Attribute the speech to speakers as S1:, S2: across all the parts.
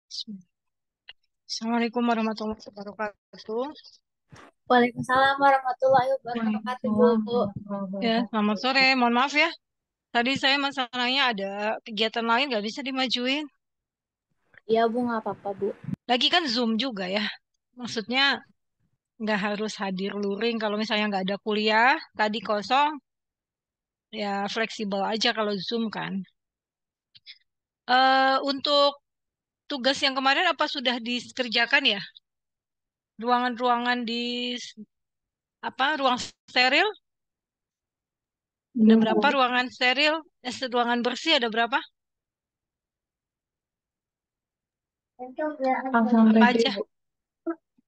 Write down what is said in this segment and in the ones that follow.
S1: Assalamualaikum warahmatullahi wabarakatuh.
S2: Waalaikumsalam warahmatullahi wabarakatuh, Bu.
S1: Waalaikumsalam warahmatullahi Ya, selamat sore. Mohon maaf ya. Tadi saya masalahnya ada kegiatan lain nggak bisa dimajuin.
S2: Iya, Bu, nggak apa-apa, Bu.
S1: Lagi kan Zoom juga ya. Maksudnya nggak harus hadir luring kalau misalnya nggak ada kuliah. Tadi kosong, ya fleksibel aja kalau Zoom kan. Untuk tugas yang kemarin apa sudah dikerjakan ya? Ruangan-ruangan di ruang steril? Ada
S2: Belum,
S1: berapa
S2: Bu.
S1: ruangan steril? Ruangan bersih ada berapa?
S2: A sampai
S1: Apa
S2: D,
S1: aja?
S2: Bu.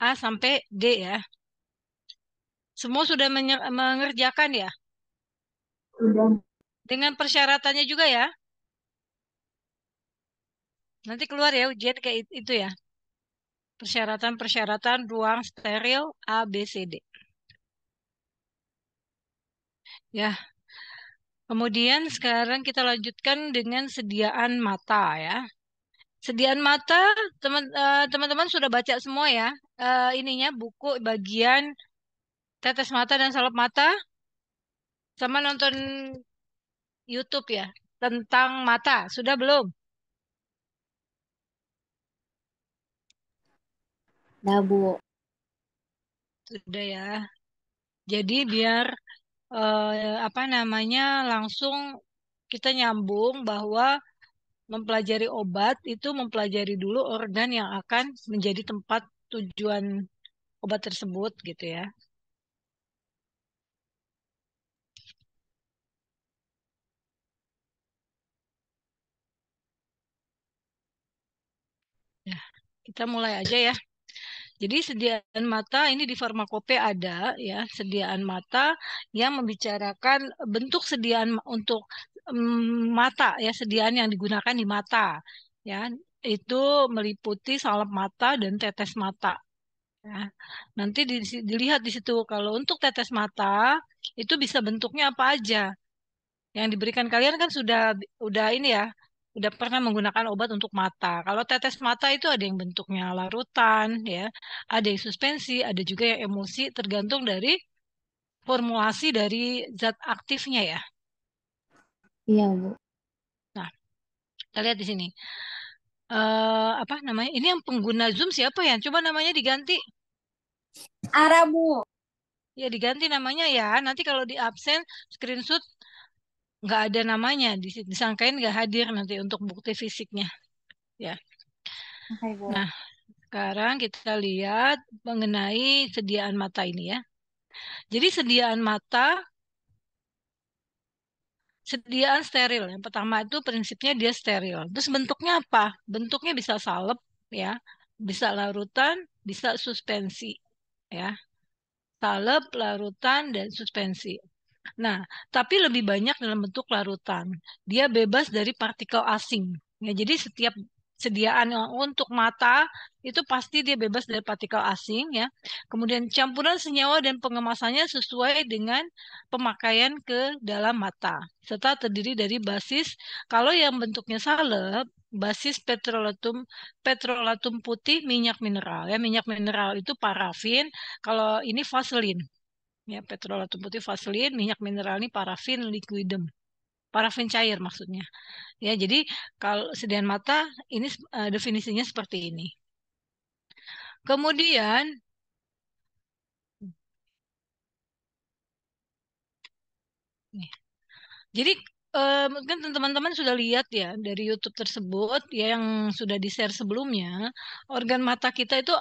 S1: A sampai D ya. Semua sudah mengerjakan ya,
S2: Udah.
S1: dengan persyaratannya juga ya. Nanti keluar ya ujian kayak itu ya. Persyaratan-persyaratan ruang steril A, B, C, D. Ya, kemudian sekarang kita lanjutkan dengan sediaan mata ya. Sediaan mata, teman-teman sudah baca semua ya. Ininya buku bagian tetes mata dan salep mata, sama nonton YouTube ya tentang mata. Sudah belum?
S2: Dah, Bu.
S1: Sudah ya. Jadi biar apa namanya langsung kita nyambung bahwa mempelajari obat itu mempelajari dulu organ yang akan menjadi tempat tujuan obat tersebut gitu ya. Ya, kita mulai aja ya. Jadi sediaan mata ini di farmakope ada ya, sediaan mata yang membicarakan bentuk sediaan untuk mata ya, sediaan yang digunakan di mata ya. Itu meliputi salep mata dan tetes mata. Ya. Nanti dilihat di situ kalau untuk tetes mata itu bisa bentuknya apa aja. Yang diberikan kalian kan sudah ini ya, udah pernah menggunakan obat untuk mata. Kalau tetes mata itu ada yang bentuknya larutan ya, ada yang suspensi, ada juga yang emulsi tergantung dari formulasi dari zat aktifnya ya.
S2: Iya, Bu.
S1: Nah, kita lihat di sini. Apa namanya? Ini yang pengguna Zoom siapa ya? Coba namanya diganti.
S2: Ara, Bu.
S1: Ya diganti namanya ya. Nanti kalau di absen screenshot nggak ada namanya, disangkain nggak hadir nanti untuk bukti fisiknya. Ya.
S2: Oke, Bu.
S1: Nah, sekarang kita lihat mengenai sediaan mata ini ya. Jadi sediaan steril. Yang pertama itu prinsipnya dia steril. Terus bentuknya apa? Bentuknya bisa salep ya, bisa larutan, bisa suspensi ya. Salep, larutan, dan suspensi. Nah, tapi lebih banyak dalam bentuk larutan. Dia bebas dari partikel asing. Ya, jadi setiap sediaan yang untuk mata itu pasti dia bebas dari partikel asing ya. Kemudian campuran senyawa dan pengemasannya sesuai dengan pemakaian ke dalam mata. Serta terdiri dari basis, kalau yang bentuknya salep, basis petrolatum putih minyak mineral ya. Minyak mineral itu parafin, kalau ini vaselin. Ya, petrolatum putih vaselin, minyak mineral ini parafin liquidum. Parafin cair maksudnya. Ya, jadi kalau sediaan mata ini definisinya seperti ini. Kemudian, nih, jadi mungkin teman-teman sudah lihat ya dari YouTube tersebut ya yang sudah di-share sebelumnya, organ mata kita itu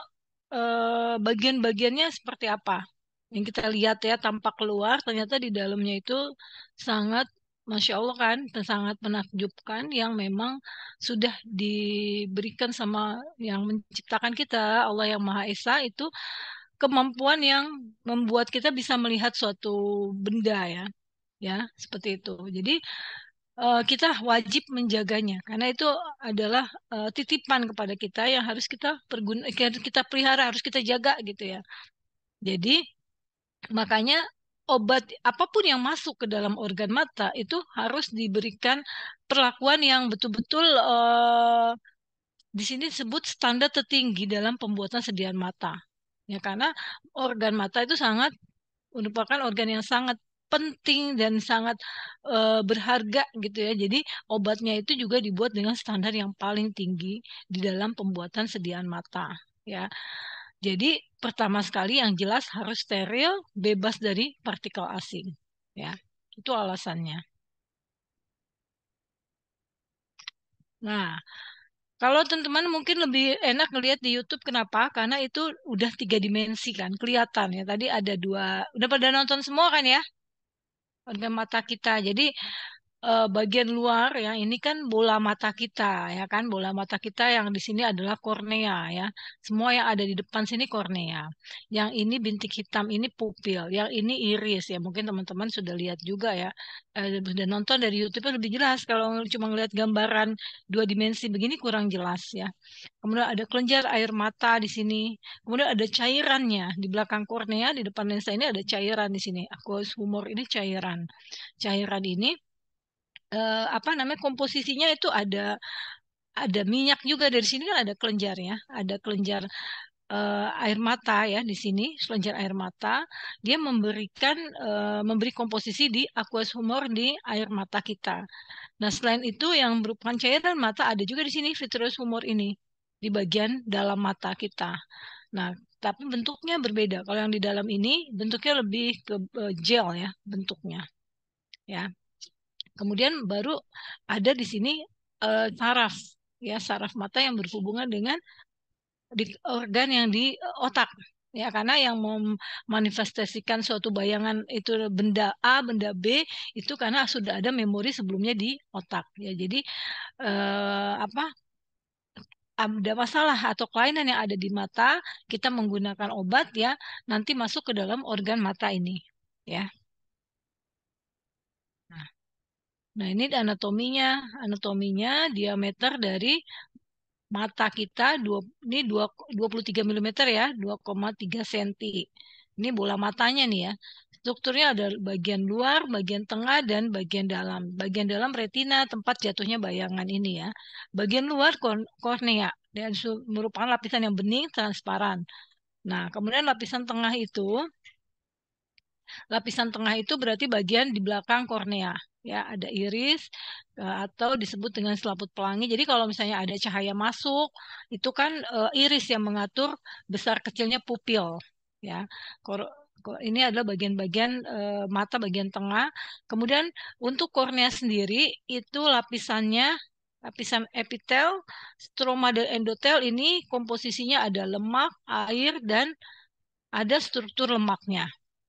S1: bagian-bagiannya seperti apa. Yang kita lihat ya tampak keluar, ternyata di dalamnya itu sangat Masya Allah kan, sangat menakjubkan yang memang sudah diberikan sama yang menciptakan kita, Allah yang Maha Esa itu kemampuan yang membuat kita bisa melihat suatu benda ya, ya seperti itu. Jadi kita wajib menjaganya karena itu adalah titipan kepada kita yang harus kita pelihara, harus kita jaga gitu ya. Jadi makanya obat apapun yang masuk ke dalam organ mata itu harus diberikan perlakuan yang betul-betul di sini disebut standar tertinggi dalam pembuatan sediaan mata. Ya, karena organ mata itu sangat merupakan organ yang sangat penting dan sangat berharga gitu ya. Jadi obatnya itu juga dibuat dengan standar yang paling tinggi di dalam pembuatan sediaan mata. Ya, jadi pertama sekali yang jelas harus steril, bebas dari partikel asing. Ya, itu alasannya. Nah, kalau teman-teman mungkin lebih enak ngelihat di YouTube, kenapa? Karena itu udah 3 dimensi kan, kelihatan ya. Tadi ada dua, udah pada nonton semua kan ya? Organ mata kita. Jadi bagian luar ya ini kan bola mata kita ya kan, bola mata kita yang di sini adalah kornea ya, semua yang ada di depan sini kornea, yang ini bintik hitam ini pupil, yang ini iris ya, mungkin teman-teman sudah lihat juga ya, sudah nonton dari YouTube lebih jelas. Kalau cuma ngelihat gambaran 2 dimensi begini kurang jelas ya. Kemudian ada kelenjar air mata di sini, kemudian ada cairannya di belakang kornea, di depan lensa ini ada cairan di sini, aqueous humor ini cairan. Cairan ini apa namanya, komposisinya itu ada minyak juga. Dari sini kan ada kelenjarnya, ada kelenjar air mata ya di sini, kelenjar air mata. Dia memberi komposisi di aqueous humor di air mata kita. Nah, selain itu yang merupakan cairan mata ada juga di sini vitreous humor ini di bagian dalam mata kita. Nah, tapi bentuknya berbeda. Kalau yang di dalam ini bentuknya lebih ke gel ya bentuknya. Ya. Kemudian baru ada di sini saraf, ya saraf mata yang berhubungan dengan organ yang di otak. Ya, karena yang memanifestasikan suatu bayangan itu benda A, benda B itu karena sudah ada memori sebelumnya di otak. Ya, jadi apa, ada masalah atau kelainan yang ada di mata, kita menggunakan obat ya, nanti masuk ke dalam organ mata ini. Ya. Nah, ini anatominya. Anatominya diameter dari mata kita ini 23 mm ya, 2,3 cm. Ini bola matanya nih ya. Strukturnya ada bagian luar, bagian tengah, dan bagian dalam. Bagian dalam retina, tempat jatuhnya bayangan ini ya. Bagian luar kornea dan merupakan lapisan yang bening transparan. Nah, kemudian lapisan tengah itu berarti bagian di belakang kornea. Ya, ada iris atau disebut dengan selaput pelangi. Jadi kalau misalnya ada cahaya masuk, itu kan iris yang mengatur besar kecilnya pupil. Ya, ini adalah bagian-bagian mata bagian tengah. Kemudian untuk kornea sendiri itu lapisan epitel, stroma dan endotel ini komposisinya ada lemak, air, dan ada struktur lemaknya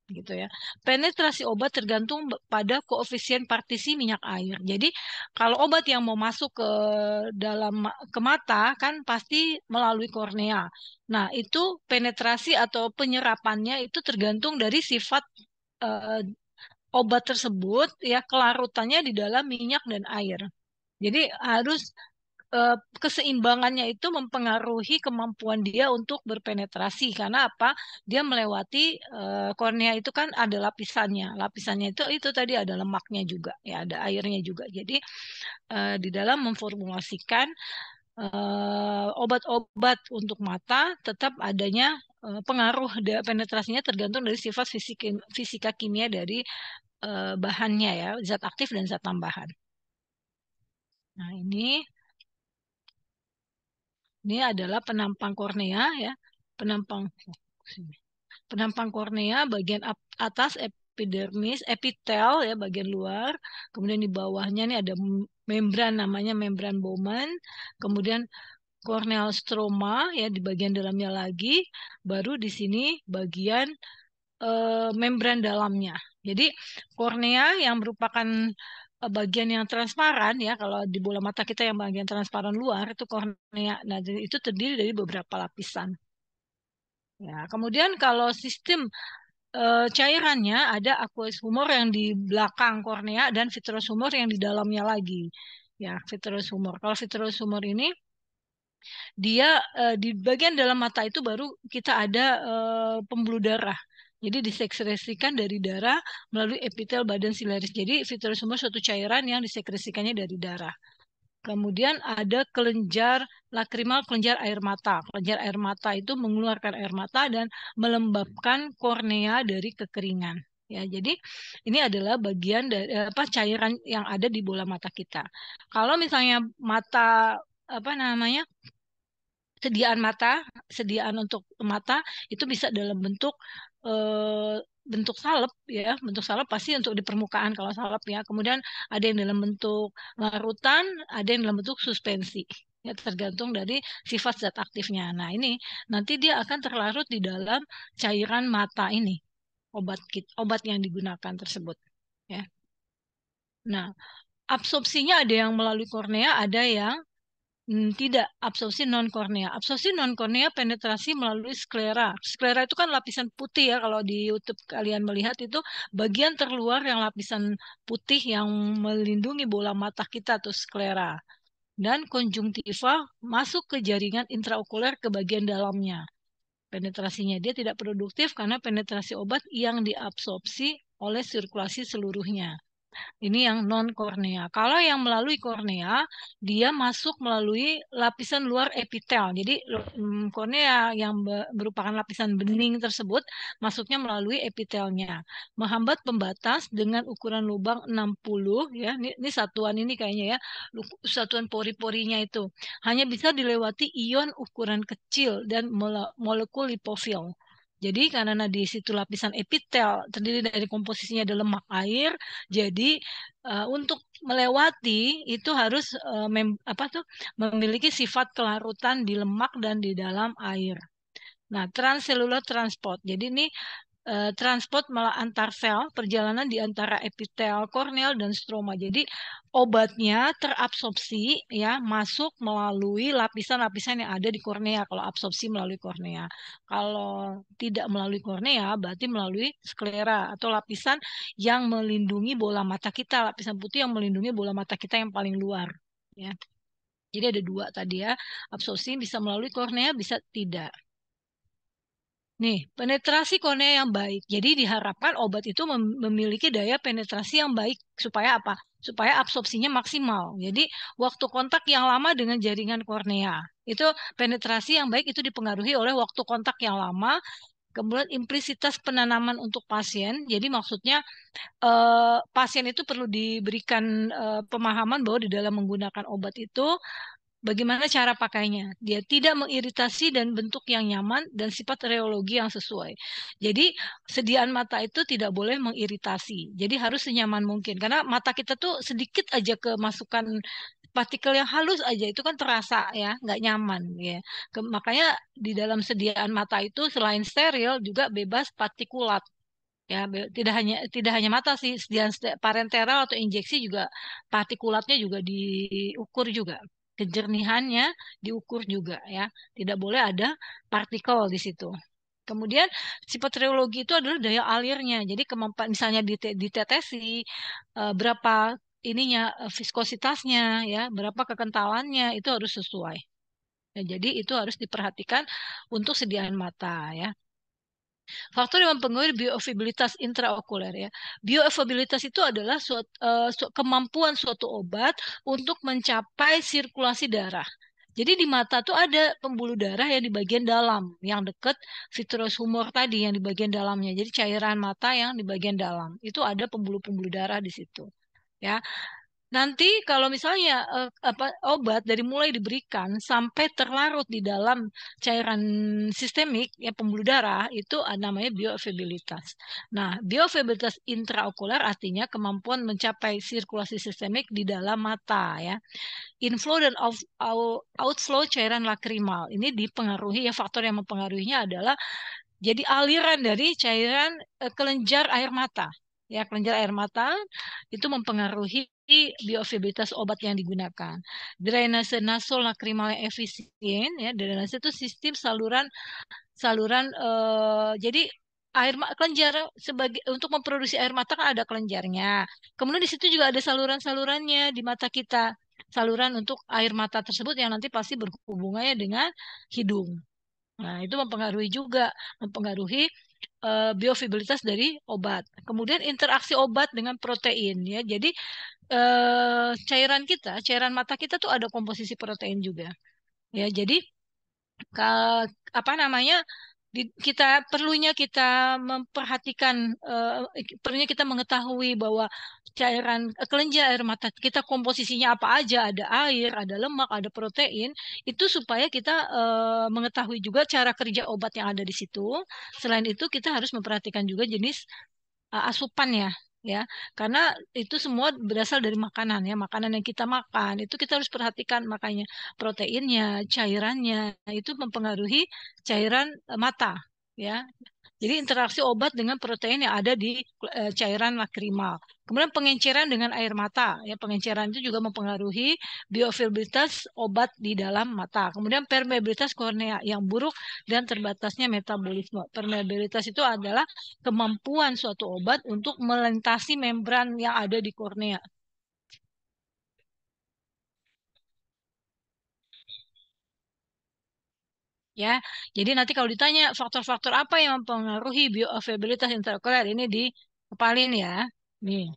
S1: gitu ya. Penetrasi obat tergantung pada koefisien partisi minyak air. Jadi kalau obat yang mau masuk ke dalam ke mata kan pasti melalui kornea. Nah, itu penetrasi atau penyerapannya itu tergantung dari sifat eh, obat tersebut ya, kelarutannya di dalam minyak dan air. Jadi harus keseimbangannya itu mempengaruhi kemampuan dia untuk berpenetrasi. Karena apa? Dia melewati kornea itu kan ada lapisannya. Lapisannya itu tadi ada lemaknya juga, ya ada airnya juga. Jadi di dalam memformulasikan obat-obat untuk mata tetap adanya pengaruh penetrasinya tergantung dari sifat fisika kimia dari bahannya ya, zat aktif dan zat tambahan. Nah, ini adalah penampang kornea ya, penampang penampang kornea bagian atas epidermis, epitel ya bagian luar, kemudian di bawahnya nih ada membran namanya membran Bowman, kemudian corneal stroma ya di bagian dalamnya lagi, baru di sini bagian membran dalamnya. Jadi kornea yang merupakan bagian yang transparan ya, kalau di bola mata kita yang bagian transparan luar itu kornea. Nah, jadi itu terdiri dari beberapa lapisan. Ya, kemudian kalau sistem cairannya ada aqueous humor yang di belakang kornea dan vitreous humor yang di dalamnya lagi. Ya, vitreous humor. Kalau vitreous humor ini dia di bagian dalam mata itu baru kita ada pembuluh darah. Jadi disekresikan dari darah melalui epitel badan silaris. Jadi vitreous humor suatu cairan yang disekresikannya dari darah. Kemudian ada kelenjar lakrimal kelenjar air mata. Kelenjar air mata itu mengeluarkan air mata dan melembabkan kornea dari kekeringan. Ya, jadi ini adalah bagian dari apa cairan yang ada di bola mata kita. Kalau misalnya mata apa namanya sediaan untuk mata itu bisa dalam bentuk bentuk salep ya, bentuk salep pasti untuk di permukaan kalau salep ya. Kemudian ada yang dalam bentuk larutan, ada yang dalam bentuk suspensi. Ya, tergantung dari sifat zat aktifnya. Nah, ini nanti dia akan terlarut di dalam cairan mata ini, obat yang digunakan tersebut ya. Nah, absorpsinya ada yang melalui kornea, ada yang tidak, absorpsi non kornea. Absorpsi non kornea penetrasi melalui sklera. Sklera itu kan lapisan putih ya, kalau di YouTube kalian melihat itu bagian terluar yang lapisan putih yang melindungi bola mata kita tuh sklera. Dan konjungtiva masuk ke jaringan intraokuler ke bagian dalamnya. Penetrasinya dia tidak produktif karena penetrasi obat yang diabsorpsi oleh sirkulasi seluruhnya. Ini yang non kornea. Kalau yang melalui kornea, dia masuk melalui lapisan luar epitel. Jadi kornea yang merupakan lapisan bening tersebut masuknya melalui epitelnya. Menghambat pembatas dengan ukuran lubang 60 ya. Ini satuan ini kayaknya ya. Satuan pori-porinya itu hanya bisa dilewati ion ukuran kecil dan molekul lipofil. Jadi karena di situ lapisan epitel terdiri dari komposisinya ada lemak air, jadi untuk melewati itu harus memiliki sifat kelarutan di lemak dan di dalam air. Nah, transselular transport. Jadi ini transport malah antar sel, perjalanan di antara epitel, korneal dan stroma. Jadi obatnya terabsorpsi ya masuk melalui lapisan-lapisan yang ada di kornea kalau absorpsi melalui kornea. Kalau tidak melalui kornea berarti melalui sklera atau lapisan yang melindungi bola mata kita, lapisan putih yang melindungi bola mata kita yang paling luar ya. Jadi ada dua tadi ya, absorpsi bisa melalui kornea, bisa tidak. Nih, penetrasi kornea yang baik. Jadi diharapkan obat itu memiliki daya penetrasi yang baik supaya apa? Supaya absorpsinya maksimal. Jadi waktu kontak yang lama dengan jaringan kornea. Itu penetrasi yang baik itu dipengaruhi oleh waktu kontak yang lama, kemudian implisitas penanaman untuk pasien. Jadi maksudnya pasien itu perlu diberikan pemahaman bahwa di dalam menggunakan obat itu bagaimana cara pakainya? Dia tidak mengiritasi dan bentuk yang nyaman dan sifat reologi yang sesuai. Jadi sediaan mata itu tidak boleh mengiritasi. Jadi harus senyaman mungkin. Karena mata kita tuh sedikit aja kemasukan partikel yang halus aja itu kan terasa ya, nggak nyaman ya. Makanya di dalam sediaan mata itu selain steril juga bebas partikulat. Ya, tidak hanya mata sih, sediaan parenteral atau injeksi juga partikulatnya juga diukur juga. Kejernihannya diukur juga ya. Tidak boleh ada partikel di situ. Kemudian sifat reologi itu adalah daya alirnya. Jadi kemampuan misalnya ditetesi berapa ininya viskositasnya ya, berapa kekentalannya itu harus sesuai. Ya, jadi itu harus diperhatikan untuk sediaan mata ya. Faktor yang mempengaruhi bioavailabilitas intraokuler ya. Bioavailabilitas itu adalah kemampuan suatu obat untuk mencapai sirkulasi darah. Jadi di mata tuh ada pembuluh darah yang di bagian dalam, yang dekat vitreous humor tadi yang di bagian dalamnya. Jadi cairan mata yang di bagian dalam. Itu ada pembuluh-pembuluh darah di situ. Ya, nanti kalau misalnya obat dari mulai diberikan sampai terlarut di dalam cairan sistemik ya pembuluh darah itu namanya bioavailabilitas. Nah, bioavailabilitas intraokular artinya kemampuan mencapai sirkulasi sistemik di dalam mata ya. Inflow dan outflow cairan lakrimal. Ini dipengaruhi ya faktor yang mempengaruhinya adalah jadi aliran dari cairan kelenjar air mata. Ya, kelenjar air mata itu mempengaruhi bioavailabilitas obat yang digunakan. Drainase nasal lakrimal yang efisien, ya, drainase itu sistem saluran saluran jadi kelenjar sebagai untuk memproduksi air mata kan ada kelenjarnya. Kemudian di situ juga ada saluran-salurannya di mata kita. Saluran untuk air mata tersebut yang nanti pasti berhubungannya dengan hidung. Nah, itu mempengaruhi juga, mempengaruhi bioavailabilitas dari obat. Kemudian interaksi obat dengan protein ya. Jadi cairan mata kita tuh ada komposisi protein juga. Ya, jadi apa namanya kita memperhatikan, perlunya kita mengetahui bahwa cairan kelenjar air mata kita komposisinya apa aja, ada air, ada lemak, ada protein, itu supaya kita mengetahui juga cara kerja obat yang ada di situ. Selain itu kita harus memperhatikan juga jenis asupan ya, ya, karena itu semua berasal dari makanan ya, makanan yang kita makan itu kita harus perhatikan, makanya proteinnya, cairannya itu mempengaruhi cairan mata ya. Jadi interaksi obat dengan protein yang ada di cairan lakrimal. Kemudian pengenceran dengan air mata. Ya, pengenceran itu juga mempengaruhi bioavailabilitas obat di dalam mata. Kemudian permeabilitas kornea yang buruk dan terbatasnya metabolisme. Permeabilitas itu adalah kemampuan suatu obat untuk melintasi membran yang ada di kornea. Ya, jadi nanti kalau ditanya faktor-faktor apa yang mempengaruhi bioavailabilitas intraokuler, ini dikepalin ya. Nih.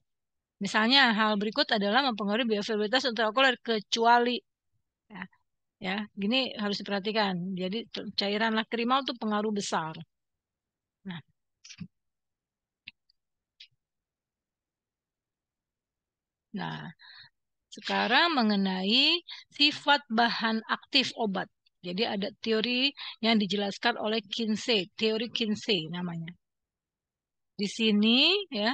S1: Misalnya hal berikut adalah mempengaruhi bioavailabilitas intraokuler kecuali ya, ya, gini harus diperhatikan. Jadi cairan lakrimal itu pengaruh besar. Nah, nah, sekarang mengenai sifat bahan aktif obat. Jadi ada teori yang dijelaskan oleh Kinsey, teori Kinsey namanya. Di sini ya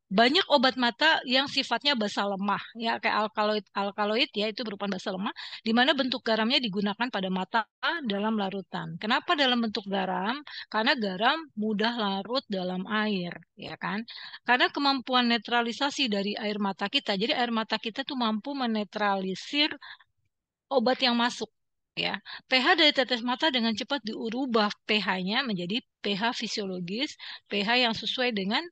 S1: banyak obat mata yang sifatnya basa lemah, ya kayak alkaloid, alkaloid ya itu berupa basa lemah, di mana bentuk garamnya digunakan pada mata dalam larutan. Kenapa dalam bentuk garam? Karena garam mudah larut dalam air, ya kan? Karena kemampuan netralisasi dari air mata kita, jadi air mata kita tuh mampu menetralisir obat yang masuk. Ya, pH dari tetes mata dengan cepat diubah pH-nya menjadi pH fisiologis, pH yang sesuai dengan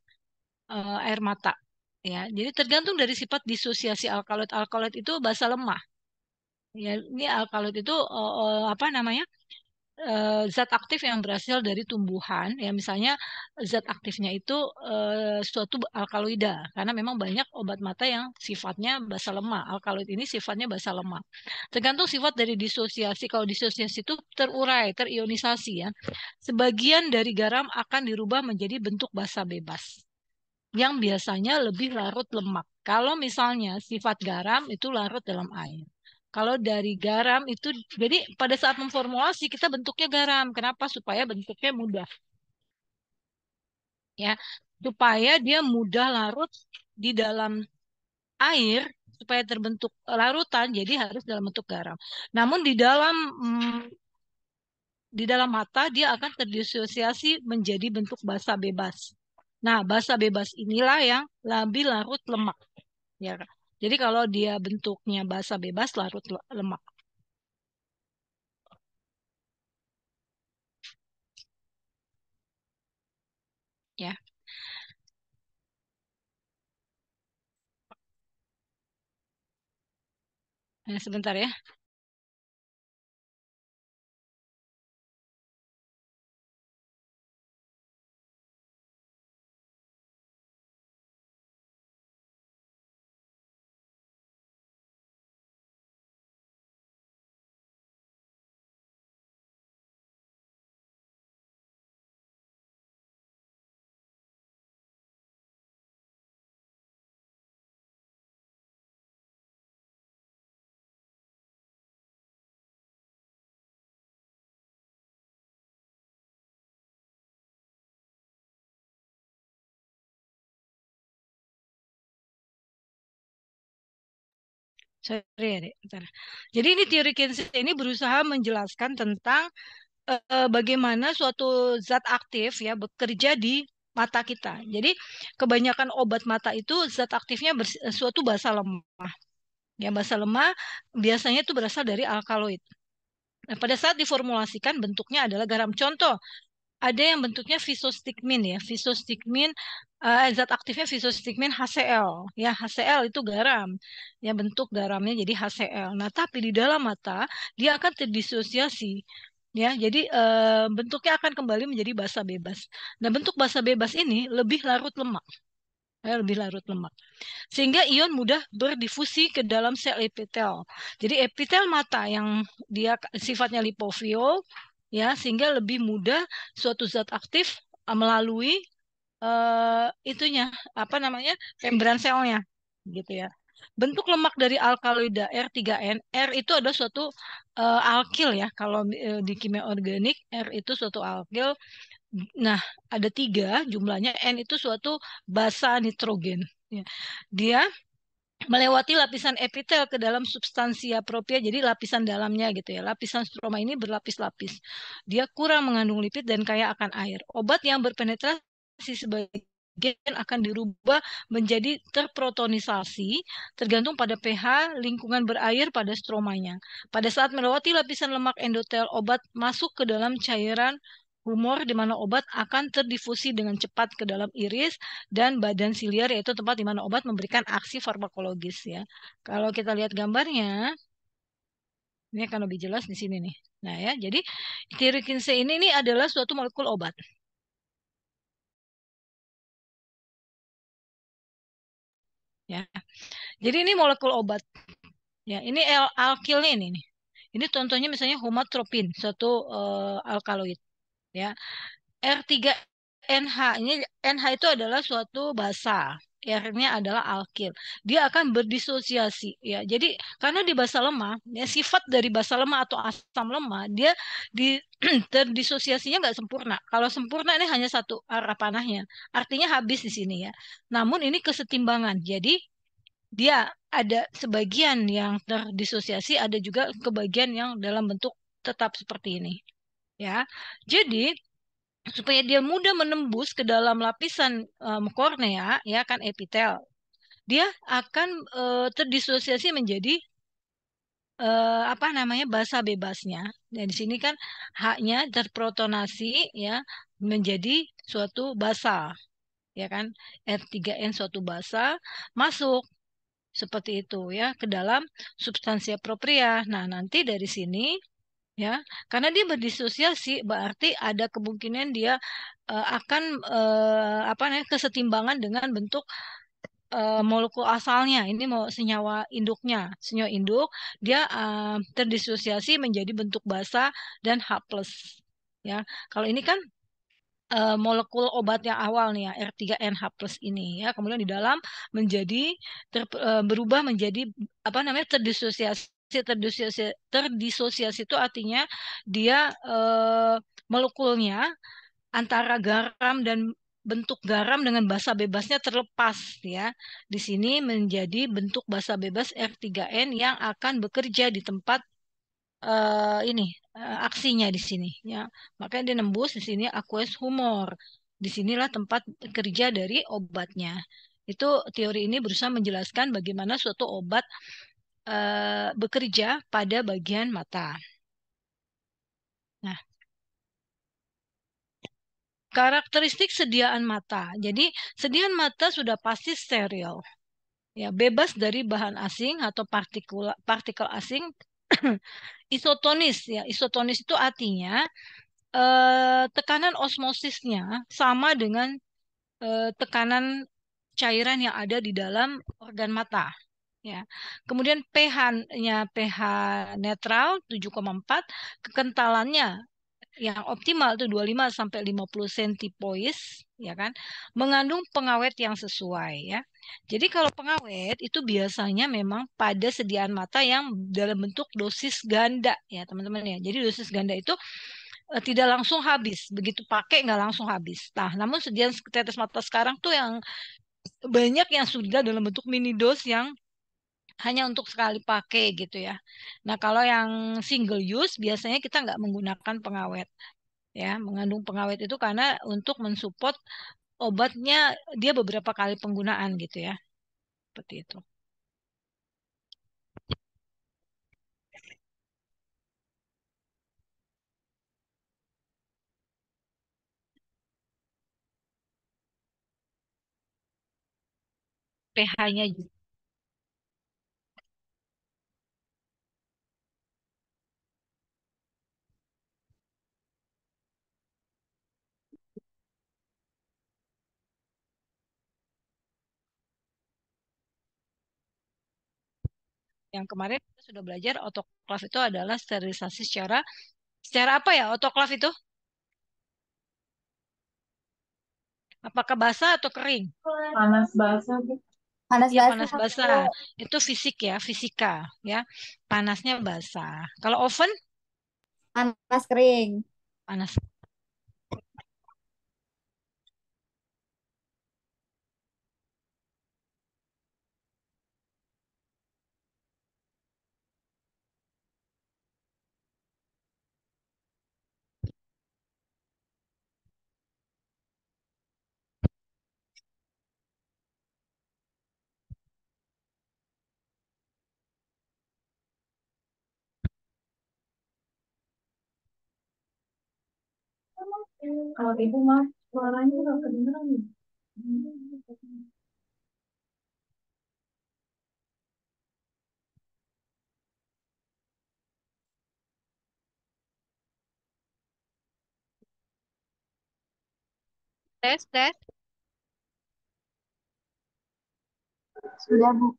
S1: air mata. Ya, jadi tergantung dari sifat disosiasi alkaloid. Alkaloid itu basa lemah. Ya, ini alkaloid itu apa namanya? Zat aktif yang berasal dari tumbuhan. Ya, misalnya zat aktifnya itu suatu alkaloida. Karena memang banyak obat mata yang sifatnya basa lemah. Alkaloid ini sifatnya basa lemah. Tergantung sifat dari disosiasi. Kalau disosiasi itu terurai, terionisasi ya. Sebagian dari garam akan dirubah menjadi bentuk basa bebas yang biasanya lebih larut lemak. Kalau misalnya sifat garam itu larut dalam air. Kalau dari garam itu, jadi pada saat memformulasi kita bentuknya garam. Kenapa? Supaya bentuknya mudah, ya, supaya dia mudah larut di dalam air, supaya terbentuk larutan. Jadi harus dalam bentuk garam. Namun di dalam mata dia akan terdisosiasi menjadi bentuk basa bebas. Nah, basa bebas inilah yang lebih larut lemak. Ya, Kak. Jadi kalau dia bentuknya basa bebas larut lemak ya. Sebentar ya. Sorry ya, Dek. Bentar. Jadi ini teori Kinsey ini berusaha menjelaskan tentang bagaimana suatu zat aktif ya bekerja di mata kita. Jadi kebanyakan obat mata itu zat aktifnya suatu basa lemah. Ya, basa lemah biasanya itu berasal dari alkaloid. Nah, pada saat diformulasikan bentuknya adalah garam. Contoh, ada yang bentuknya fisostigmin ya. Fisostigmin zat aktifnya fisostigmin HCl. Ya, HCl itu garam. Ya, bentuk garamnya jadi HCl. Nah, tapi di dalam mata dia akan terdisosiasi. Ya, jadi bentuknya akan kembali menjadi basa bebas. Nah, bentuk basa bebas ini lebih larut lemak. lebih larut lemak. Sehingga ion mudah berdifusi ke dalam sel epitel. Jadi epitel mata yang dia sifatnya lipofil, ya, sehingga lebih mudah suatu zat aktif melalui itunya apa namanya membran selnya, gitu ya. Bentuk lemak dari alkaloida R3N, R itu ada suatu alkil ya. Kalau di kimia organik, R itu suatu alkil. Nah, ada tiga jumlahnya. N itu suatu basa nitrogen. Ya. Dia melewati lapisan epitel ke dalam substansia propia, jadi lapisan dalamnya gitu ya. Lapisan stroma ini berlapis-lapis. Dia kurang mengandung lipid dan kaya akan air. Obat yang berpenetrasi sebagian akan dirubah menjadi terprotonisasi tergantung pada pH lingkungan berair pada stromanya. Pada saat melewati lapisan lemak endotel, obat masuk ke dalam cairan humor di mana obat akan terdifusi dengan cepat ke dalam iris dan badan siliar yaitu tempat di mana obat memberikan aksi farmakologis ya. Kalau kita lihat gambarnya, ini akan lebih jelas di sini nih. Nah ya, jadi tirikin C ini adalah suatu molekul obat ya. Jadi ini molekul obat ya. Ini alkilnya ini nih. Ini contohnya misalnya homatropin, suatu alkaloid ya. R3NH ini NH itu adalah suatu basa. R-nya adalah alkil. Dia akan berdisosiasi ya. Jadi karena di basa lemah, ya, sifat dari basa lemah atau asam lemah dia di terdisosiasinya nggak sempurna. Kalau sempurna ini hanya satu arah panahnya. Artinya habis di sini ya. Namun ini kesetimbangan. Jadi dia ada sebagian yang terdisosiasi, ada juga kebagian yang dalam bentuk tetap seperti ini ya. Jadi supaya dia mudah menembus ke dalam lapisan kornea ya kan epitel dia akan terdisosiasi menjadi apa namanya basa bebasnya dan di sini kan haknya terprotonasi ya menjadi suatu basa ya kan R3N suatu basa masuk seperti itu ya ke dalam substansia propria. Nah, nanti dari sini ya karena dia berdisosiasi berarti ada kemungkinan dia akan apa namanya kesetimbangan dengan bentuk molekul asalnya ini mau senyawa induknya senyawa induk dia terdisosiasi menjadi bentuk basa dan H plus ya kalau ini kan molekul obat yang awal nih ya R3NH plus ini ya kemudian di dalam menjadi berubah menjadi apa namanya terdisosiasi itu artinya dia molekulnya antara garam dan bentuk garam dengan basa bebasnya terlepas ya. Di sini menjadi bentuk basa bebas R3N yang akan bekerja di tempat ini aksinya di sini ya. Makanya dia nembus di sini aqueous humor. Disinilah tempat kerja dari obatnya. Itu teori ini berusaha menjelaskan bagaimana suatu obat bekerja pada bagian mata. Nah, karakteristik sediaan mata. Jadi, sediaan mata sudah pasti steril. Ya, bebas dari bahan asing atau partikel asing. Isotonis ya. Isotonis itu artinya tekanan osmosisnya sama dengan tekanan cairan yang ada di dalam organ mata. Ya. Kemudian pH-nya pH netral 7,4, kekentalannya yang optimal itu 25 sampai 50 centipoise ya kan mengandung pengawet yang sesuai ya. Jadi kalau pengawet itu biasanya memang pada sediaan mata yang dalam bentuk dosis ganda ya teman-teman ya. Jadi dosis ganda itu tidak langsung habis, begitu pakai nggak langsung habis. Nah, namun sediaan tetes mata sekarang tuh yang banyak yang sudah dalam bentuk mini dose yang hanya untuk sekali pakai gitu ya. Nah, kalau yang single use biasanya kita nggak menggunakan pengawet ya mengandung pengawet itu karena untuk mensupport obatnya dia beberapa kali penggunaan gitu ya seperti itu pH-nya juga. Yang kemarin kita sudah belajar autoklaf itu adalah sterilisasi secara apa ya autoklaf itu? Apakah basah atau kering?
S3: Panas basah, Bu.
S2: Panas
S1: Ya
S2: basah,
S1: panas basah.
S2: Bu.
S1: Itu fisik ya, fisika ya. Panasnya basah. Kalau oven
S2: Panas kering.
S1: panas.
S3: Kalau ibu mah suaranya nggak kedengeran nih.
S1: Tes, tes.
S2: Sudah, Bu.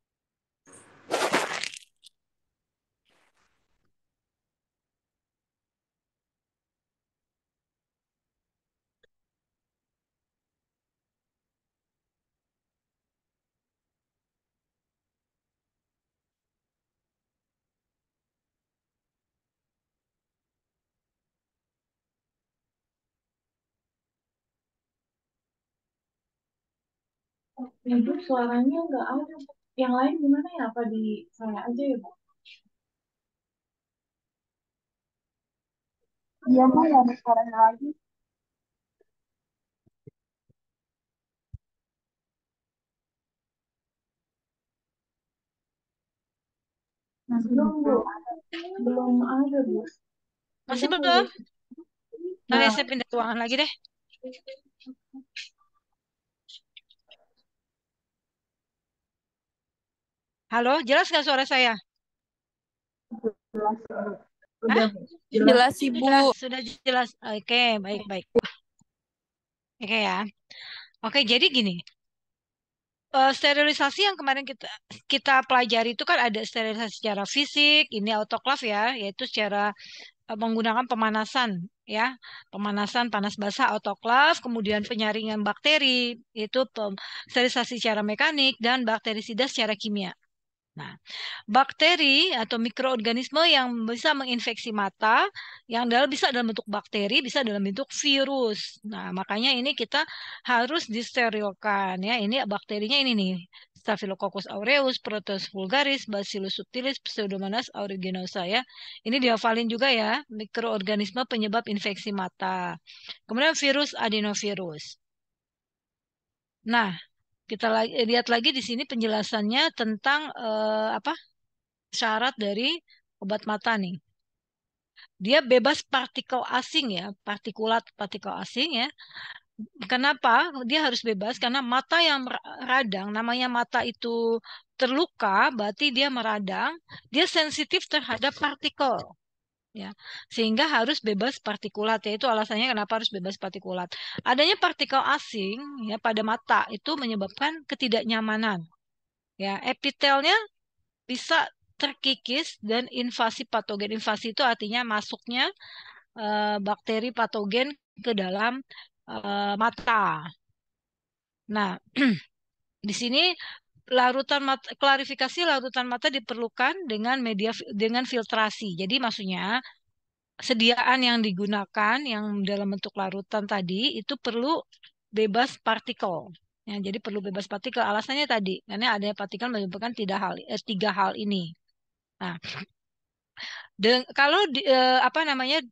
S3: Ibu suaranya nggak ada, Bu. Yang lain gimana ya? Apa di saya aja ya, Bu?
S2: Iya, Bu, ya ada suaranya lagi.
S3: Belum, Bu. Belum ada, Bu.
S1: Masih
S3: Coba
S1: belum?
S3: Bu.
S1: Tadi
S3: Nah,
S1: saya pindah ruangan lagi deh. Halo, jelas nggak suara saya?
S2: Jelas, Bu.
S1: Hah?
S3: udah, Bu. Jelas.
S2: Jelas, Ibu.
S1: Sudah jelas. Oke, baik, baik. Oke ya. Oke, jadi gini. Sterilisasi yang kemarin kita kita pelajari itu kan ada sterilisasi secara fisik, ini autoklaf ya, yaitu secara menggunakan pemanasan ya, pemanasan panas basah autoklaf, kemudian penyaringan bakteri, itu sterilisasi secara mekanik dan bakterisida secara kimia. Nah, bakteri atau mikroorganisme yang bisa menginfeksi mata, yang bisa dalam bentuk bakteri, bisa dalam bentuk virus. Nah, makanya ini kita harus disterilkan ya. Ini bakterinya ini nih. Staphylococcus aureus, Proteus vulgaris, Bacillus subtilis, Pseudomonas aeruginosa ya. Ini dihafalin juga ya, mikroorganisme penyebab infeksi mata. Kemudian virus adenovirus. Nah, kita lihat lagi di sini penjelasannya tentang apa? Syarat dari obat mata nih. Dia bebas partikel asing ya, partikulat partikel asing ya. Kenapa dia harus bebas? Karena mata yang radang, namanya mata itu terluka, berarti dia meradang, dia sensitif terhadap partikel. Ya, sehingga harus bebas partikulat ya itu alasannya kenapa harus bebas partikulat. Adanya partikel asing ya pada mata itu menyebabkan ketidaknyamanan. Ya, epitelnya bisa terkikis dan invasi patogen. Invasi itu artinya masuknya bakteri patogen ke dalam mata. Nah, di sini klarifikasi larutan mata diperlukan dengan dengan filtrasi. Jadi maksudnya sediaan yang digunakan yang dalam bentuk larutan tadi itu perlu bebas partikel. Ya, jadi perlu bebas partikel. Alasannya tadi karena adanya partikel menyebabkan tiga hal ini. Nah, kalau apa namanya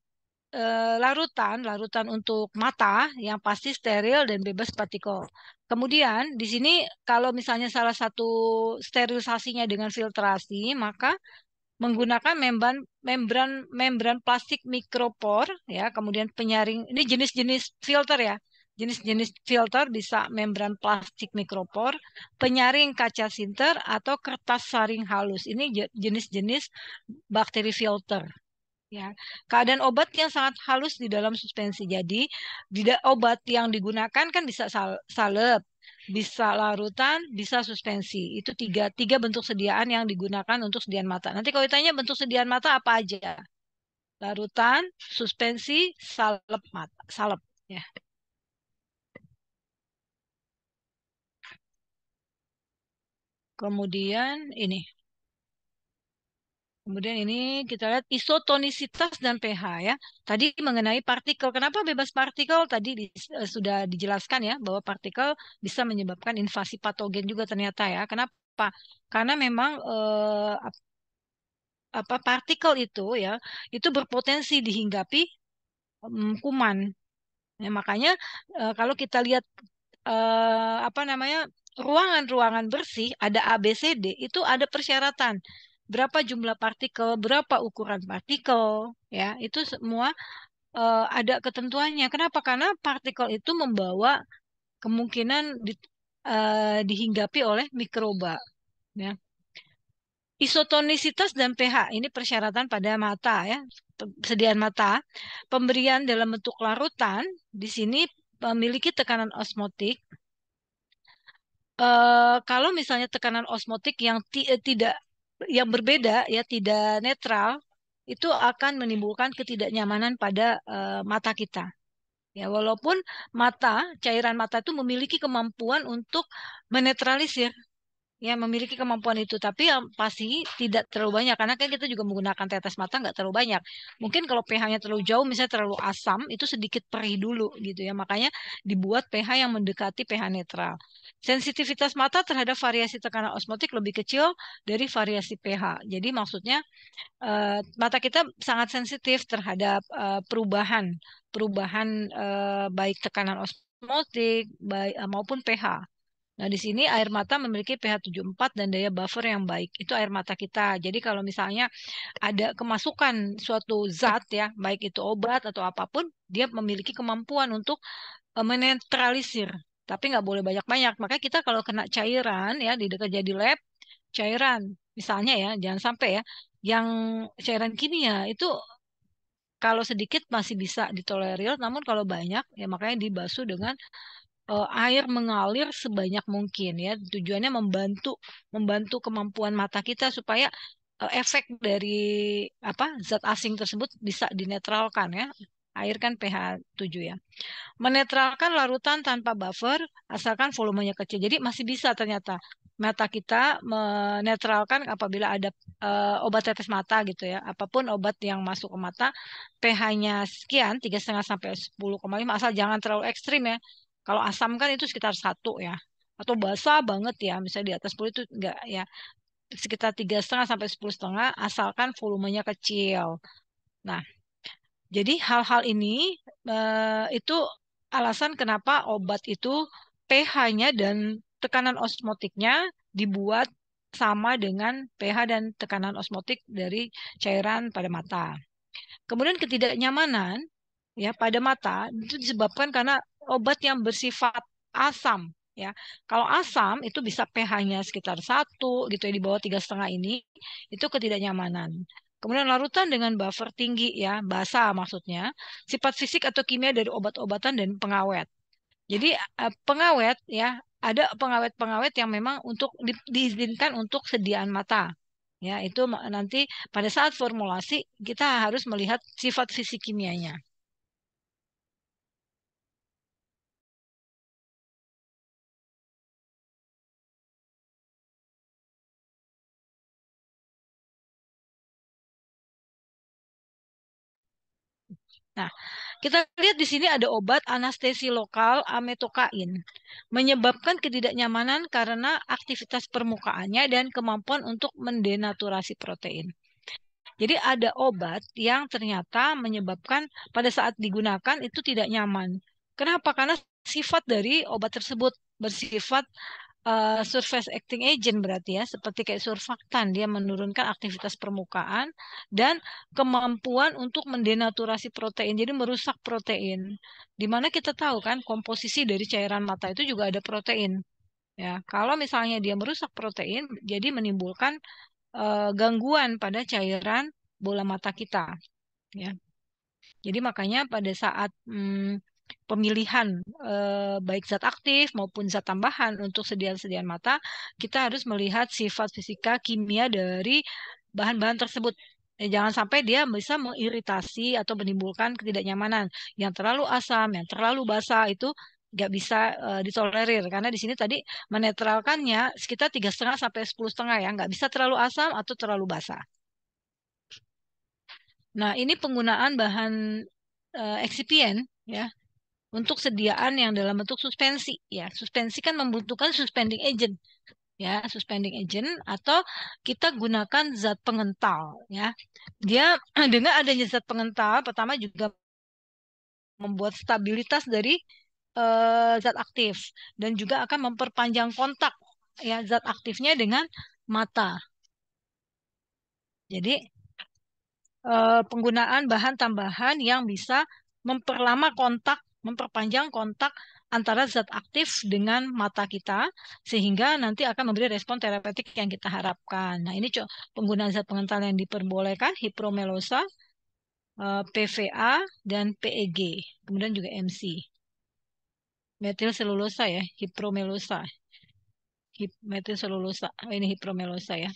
S1: larutan untuk mata yang pasti steril dan bebas partikel. Kemudian di sini kalau misalnya salah satu sterilisasinya dengan filtrasi, maka menggunakan membran plastik mikropor ya, kemudian penyaring. Ini jenis-jenis filter ya. Jenis-jenis filter bisa membran plastik mikropor, penyaring kaca sinter atau kertas saring halus. Ini jenis-jenis bakteri filter. Ya, keadaan obat yang sangat halus di dalam suspensi. Jadi, obat yang digunakan kan bisa salep, bisa larutan, bisa suspensi. Itu tiga bentuk sediaan yang digunakan untuk sediaan mata. Nanti kalau ditanya bentuk sediaan mata apa aja? Larutan, suspensi, salep mata, salep. Ya. Kemudian ini. Kemudian ini kita lihat isotonisitas dan pH ya. Tadi mengenai partikel. Kenapa bebas partikel? Tadi sudah dijelaskan ya bahwa partikel bisa menyebabkan invasi patogen juga ternyata ya. Kenapa? Karena memang apa partikel itu berpotensi dihinggapi kuman. Ya, makanya kalau kita lihat apa namanya ruangan-ruangan bersih ada A, B, C, D itu ada persyaratan berapa jumlah partikel, berapa ukuran partikel, ya itu semua ada ketentuannya. Kenapa? Karena partikel itu membawa kemungkinan dihinggapi oleh mikroba. Ya. Isotonisitas dan pH ini persyaratan pada mata ya, persediaan mata. Pemberian dalam bentuk larutan di sini memiliki tekanan osmotik. Kalau misalnya tekanan osmotik yang tidak yang berbeda ya tidak netral itu akan menimbulkan ketidaknyamanan pada mata kita. Ya, walaupun cairan mata itu memiliki kemampuan untuk menetralisir ya memiliki kemampuan itu tapi yang pasti tidak terlalu banyak karena kan kita juga menggunakan tetes mata nggak terlalu banyak mungkin kalau pH-nya terlalu jauh misalnya terlalu asam itu sedikit perih dulu gitu ya makanya dibuat pH yang mendekati pH netral sensitivitas mata terhadap variasi tekanan osmotik lebih kecil dari variasi pH jadi maksudnya mata kita sangat sensitif terhadap perubahan perubahan baik tekanan osmotik baik maupun pH. Nah, di sini air mata memiliki pH 74 dan daya buffer yang baik. Itu air mata kita. Jadi kalau misalnya ada kemasukan suatu zat ya, baik itu obat atau apapun, dia memiliki kemampuan untuk menetralisir. Tapi nggak boleh banyak-banyak. Makanya kita kalau kena cairan ya di dekat jadi lab, cairan misalnya ya, jangan sampai ya, yang cairan kimia itu kalau sedikit masih bisa ditolerir, namun kalau banyak ya makanya dibasuh dengan air mengalir sebanyak mungkin ya. Tujuannya membantu membantu kemampuan mata kita supaya efek dari apa zat asing tersebut bisa dinetralkan ya. Air kan pH 7 ya. Menetralkan larutan tanpa buffer asalkan volumenya kecil. Jadi masih bisa ternyata mata kita menetralkan apabila ada obat tetes mata gitu ya. Apapun obat yang masuk ke mata pH-nya sekian 3,5 sampai 10,5 asal jangan terlalu ekstrim ya. Kalau asam kan itu sekitar 1 ya. Atau basah banget ya, misalnya di atas 10 itu enggak ya. Sekitar 3,5 sampai 10,5 asalkan volumenya kecil. Nah, jadi hal-hal ini itu alasan kenapa obat itu pH-nya dan tekanan osmotiknya dibuat sama dengan pH dan tekanan osmotik dari cairan pada mata. Kemudian ketidaknyamanan ya pada mata itu disebabkan karena obat yang bersifat asam ya. Kalau asam itu bisa pH-nya sekitar 1 gitu ya di bawah 3,5 ini itu ketidaknyamanan. Kemudian larutan dengan buffer tinggi ya, basa maksudnya, sifat fisik atau kimia dari obat-obatan dan pengawet. Jadi pengawet ya, ada pengawet-pengawet yang memang untuk diizinkan untuk sediaan mata. Ya, itu nanti pada saat formulasi kita harus melihat sifat fisik kimianya. Nah, kita lihat di sini ada obat anestesi lokal ametokain, menyebabkan ketidaknyamanan karena aktivitas permukaannya dan kemampuan untuk mendenaturasi protein. Jadi ada obat yang ternyata menyebabkan pada saat digunakan itu tidak nyaman. Kenapa? Karena sifat dari obat tersebut bersifat surface acting agent berarti ya, seperti kayak surfaktan, dia menurunkan aktivitas permukaan dan kemampuan untuk mendenaturasi protein, jadi merusak protein. Dimana kita tahu kan komposisi dari cairan mata itu juga ada protein. Ya, kalau misalnya dia merusak protein, jadi menimbulkan gangguan pada cairan bola mata kita. Ya, jadi makanya pada saat pemilihan baik zat aktif maupun zat tambahan untuk sediaan-sediaan mata, kita harus melihat sifat fisika kimia dari bahan-bahan tersebut. Jangan sampai dia bisa mengiritasi atau menimbulkan ketidaknyamanan. Yang terlalu asam, yang terlalu basah itu nggak bisa ditolerir karena di sini tadi menetralkannya sekitar 3,5 sampai 10,5 ya, nggak bisa terlalu asam atau terlalu basah. Nah, ini penggunaan bahan eksipien ya untuk sediaan yang dalam bentuk suspensi ya. Suspensi kan membutuhkan suspending agent ya, suspending agent atau kita gunakan zat pengental ya. Dia dengan adanya zat pengental pertama juga membuat stabilitas dari zat aktif dan juga akan memperpanjang kontak ya zat aktifnya dengan mata. Jadi penggunaan bahan tambahan yang bisa memperlama kontak, memperpanjang kontak antara zat aktif dengan mata kita sehingga nanti akan memberi respon terapeutik yang kita harapkan. Nah, ini penggunaan zat pengental yang diperbolehkan hipromelosa, PVA dan PEG, kemudian juga MC. Metil selulosa ya, hipromelosa. Metil selulosa, ini hipromelosa ya.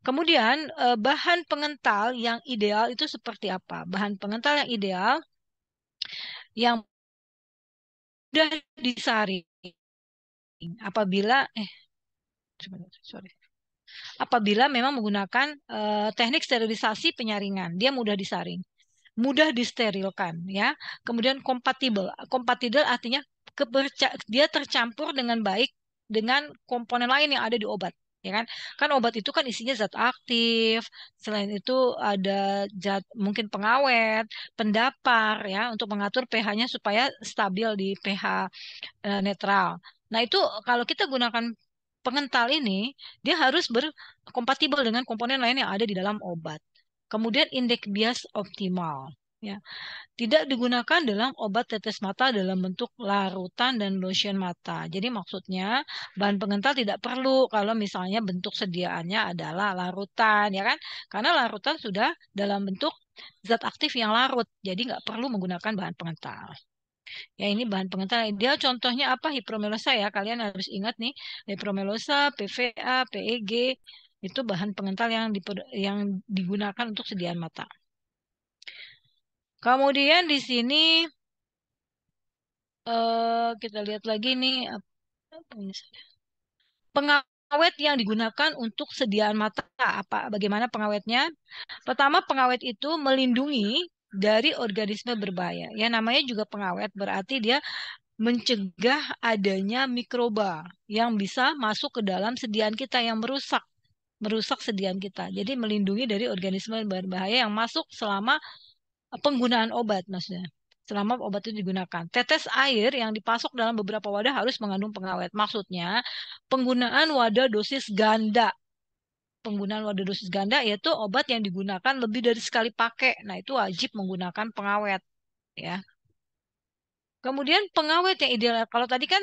S1: Kemudian bahan pengental yang ideal itu seperti apa? Bahan pengental yang ideal yang mudah disaring apabila sorry. Apabila memang menggunakan teknik sterilisasi penyaringan, dia mudah disaring, mudah disterilkan ya. Kemudian kompatibel. Kompatibel artinya dia tercampur dengan baik dengan komponen lain yang ada di obat. Ya kan obat itu kan isinya zat aktif, selain itu ada zat mungkin pengawet, pendapar ya untuk mengatur pH-nya supaya stabil di pH netral. Nah itu kalau kita gunakan pengental ini, dia harus berkompatibel dengan komponen lain yang ada di dalam obat. Kemudian indeks bias optimal. Ya, tidak digunakan dalam obat tetes mata dalam bentuk larutan dan lotion mata. Jadi maksudnya bahan pengental tidak perlu kalau misalnya bentuk sediaannya adalah larutan, ya kan? Karena larutan sudah dalam bentuk zat aktif yang larut, jadi nggak perlu menggunakan bahan pengental. Ya ini bahan pengental. Dia contohnya apa? Hipromelosa ya. Kalian harus ingat nih, hipromelosa, PVA, PEG itu bahan pengental yang digunakan untuk sediaan mata. Kemudian di sini kita lihat lagi nih pengawet yang digunakan untuk sediaan mata. Bagaimana pengawetnya? Pertama, pengawet itu melindungi dari organisme berbahaya. Ya namanya juga pengawet berarti dia mencegah adanya mikroba yang bisa masuk ke dalam sediaan kita yang merusak sediaan kita. Jadi melindungi dari organisme berbahaya yang masuk selama penggunaan obat maksudnya. Selama obat itu digunakan. Tetes air yang dipasok dalam beberapa wadah harus mengandung pengawet. Maksudnya penggunaan wadah dosis ganda. Penggunaan wadah dosis ganda yaitu obat yang digunakan lebih dari sekali pakai. Nah, itu wajib menggunakan pengawet ya. Kemudian pengawet yang ideal, kalau tadi kan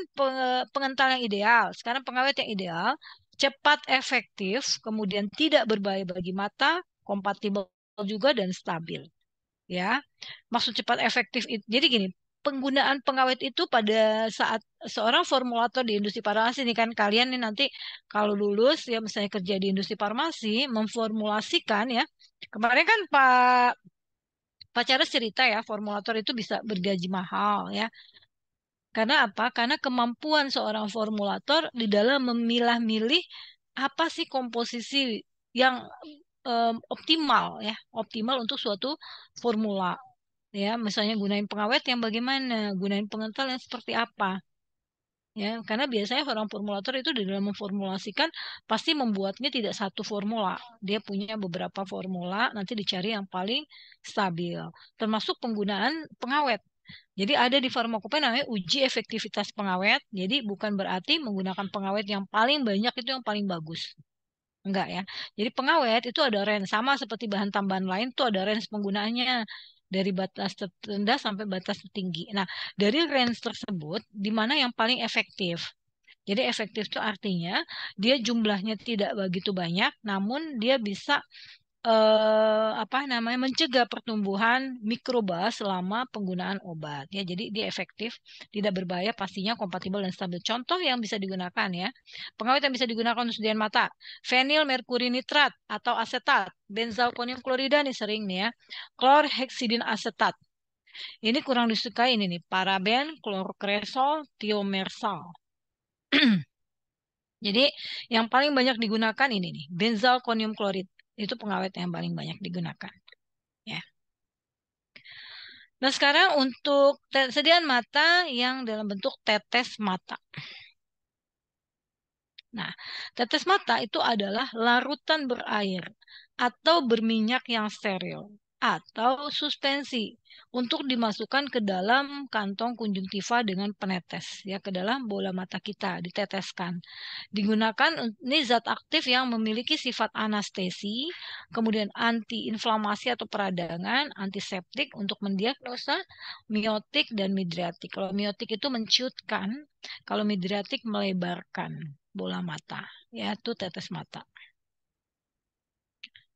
S1: pengental yang ideal, sekarang pengawet yang ideal, cepat efektif, kemudian tidak berbahaya bagi mata, kompatibel juga dan stabil. Ya, maksud cepat efektif itu. Jadi gini, penggunaan pengawet itu pada saat seorang formulator di industri farmasi ini kan kalian nih nanti kalau lulus ya misalnya kerja di industri farmasi memformulasikan ya. Kemarin kan Pak Charles cerita ya, formulator itu bisa bergaji mahal ya. Karena apa? Karena kemampuan seorang formulator di dalam memilah-milih apa sih komposisi yang optimal ya, optimal untuk suatu formula. Ya, misalnya gunain pengawet yang bagaimana, gunain pengental yang seperti apa. Ya, karena biasanya orang formulator itu di dalam memformulasikan pasti membuatnya tidak satu formula. Dia punya beberapa formula, nanti dicari yang paling stabil. Termasuk penggunaan pengawet. Jadi ada di farmakope namanya uji efektivitas pengawet. Jadi bukan berarti menggunakan pengawet yang paling banyak itu yang paling bagus. Enggak ya. Jadi pengawet itu ada range sama seperti bahan tambahan lain tuh ada range penggunaannya dari batas terendah sampai batas tertinggi. Nah, dari range tersebut di mana yang paling efektif? Jadi efektif itu artinya dia jumlahnya tidak begitu banyak namun dia bisa mencegah pertumbuhan mikroba selama penggunaan obat ya. Jadi dia efektif, tidak berbahaya, pastinya kompatibel dan stabil. Contoh yang bisa digunakan ya. Pengawet yang bisa digunakan untuk sediaan mata, fenil merkuri nitrat atau asetat, benzalkonium klorida nih sering nih ya. Klorheksidin asetat. Ini kurang disukai ini nih, paraben, klorkresol, tiomersal. Jadi yang paling banyak digunakan ini nih, benzalkonium klorid. Itu pengawet yang paling banyak digunakan. Ya. Nah sekarang untuk sediaan mata yang dalam bentuk tetes mata. Nah, tetes mata itu adalah larutan berair atau berminyak yang steril atau suspensi untuk dimasukkan ke dalam kantong kunjungtiva dengan penetes ya ke dalam bola mata kita diteteskan. Digunakan ini zat aktif yang memiliki sifat anestesi, kemudian antiinflamasi atau peradangan, antiseptik untuk mendiagnosa miotik dan midriatik. Kalau miotik itu menciutkan, kalau midriatik melebarkan bola mata, yaitu tetes mata.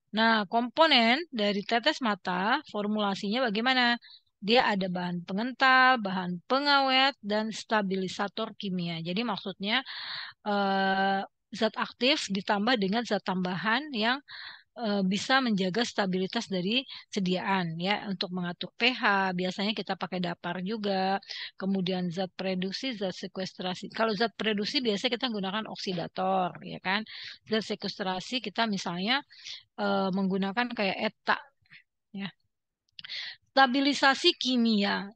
S1: Nah, komponen dari tetes mata, formulasinya bagaimana? Dia ada bahan pengental, bahan pengawet, dan stabilisator kimia. Jadi maksudnya eh, zat aktif ditambah dengan zat tambahan yang bisa menjaga stabilitas dari sediaan ya untuk mengatur pH biasanya kita pakai dapar juga kemudian zat reduksi zat sekuestrasi kalau zat reduksi biasanya kita gunakan oksidator ya kan zat sekuestrasi kita misalnya menggunakan kayak ETA ya stabilisasi kimia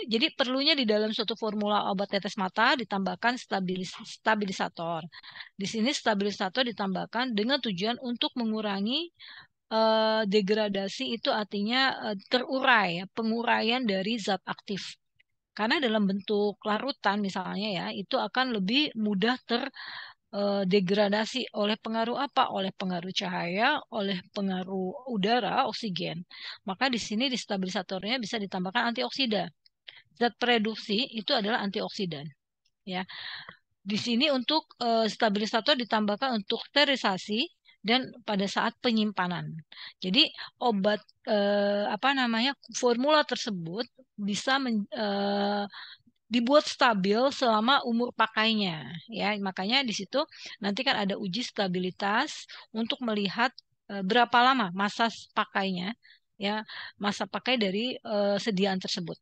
S1: jadi perlunya di dalam suatu formula obat tetes mata ditambahkan stabilisator. Di sini stabilisator ditambahkan dengan tujuan untuk mengurangi degradasi itu artinya terurai, ya, penguraian dari zat aktif. Karena dalam bentuk larutan misalnya ya, itu akan lebih mudah degradasi oleh pengaruh apa? Oleh pengaruh cahaya, oleh pengaruh udara, oksigen. Maka di sini di stabilisatornya bisa ditambahkan antioksida. Zat reduksi itu adalah antioksidan. Ya, di sini untuk stabilisator ditambahkan untuk sterilisasi dan pada saat penyimpanan. Jadi obat formula tersebut bisa dibuat stabil selama umur pakainya ya. Makanya di situ nanti kan ada uji stabilitas untuk melihat berapa lama masa pakainya ya, masa pakai dari sediaan tersebut.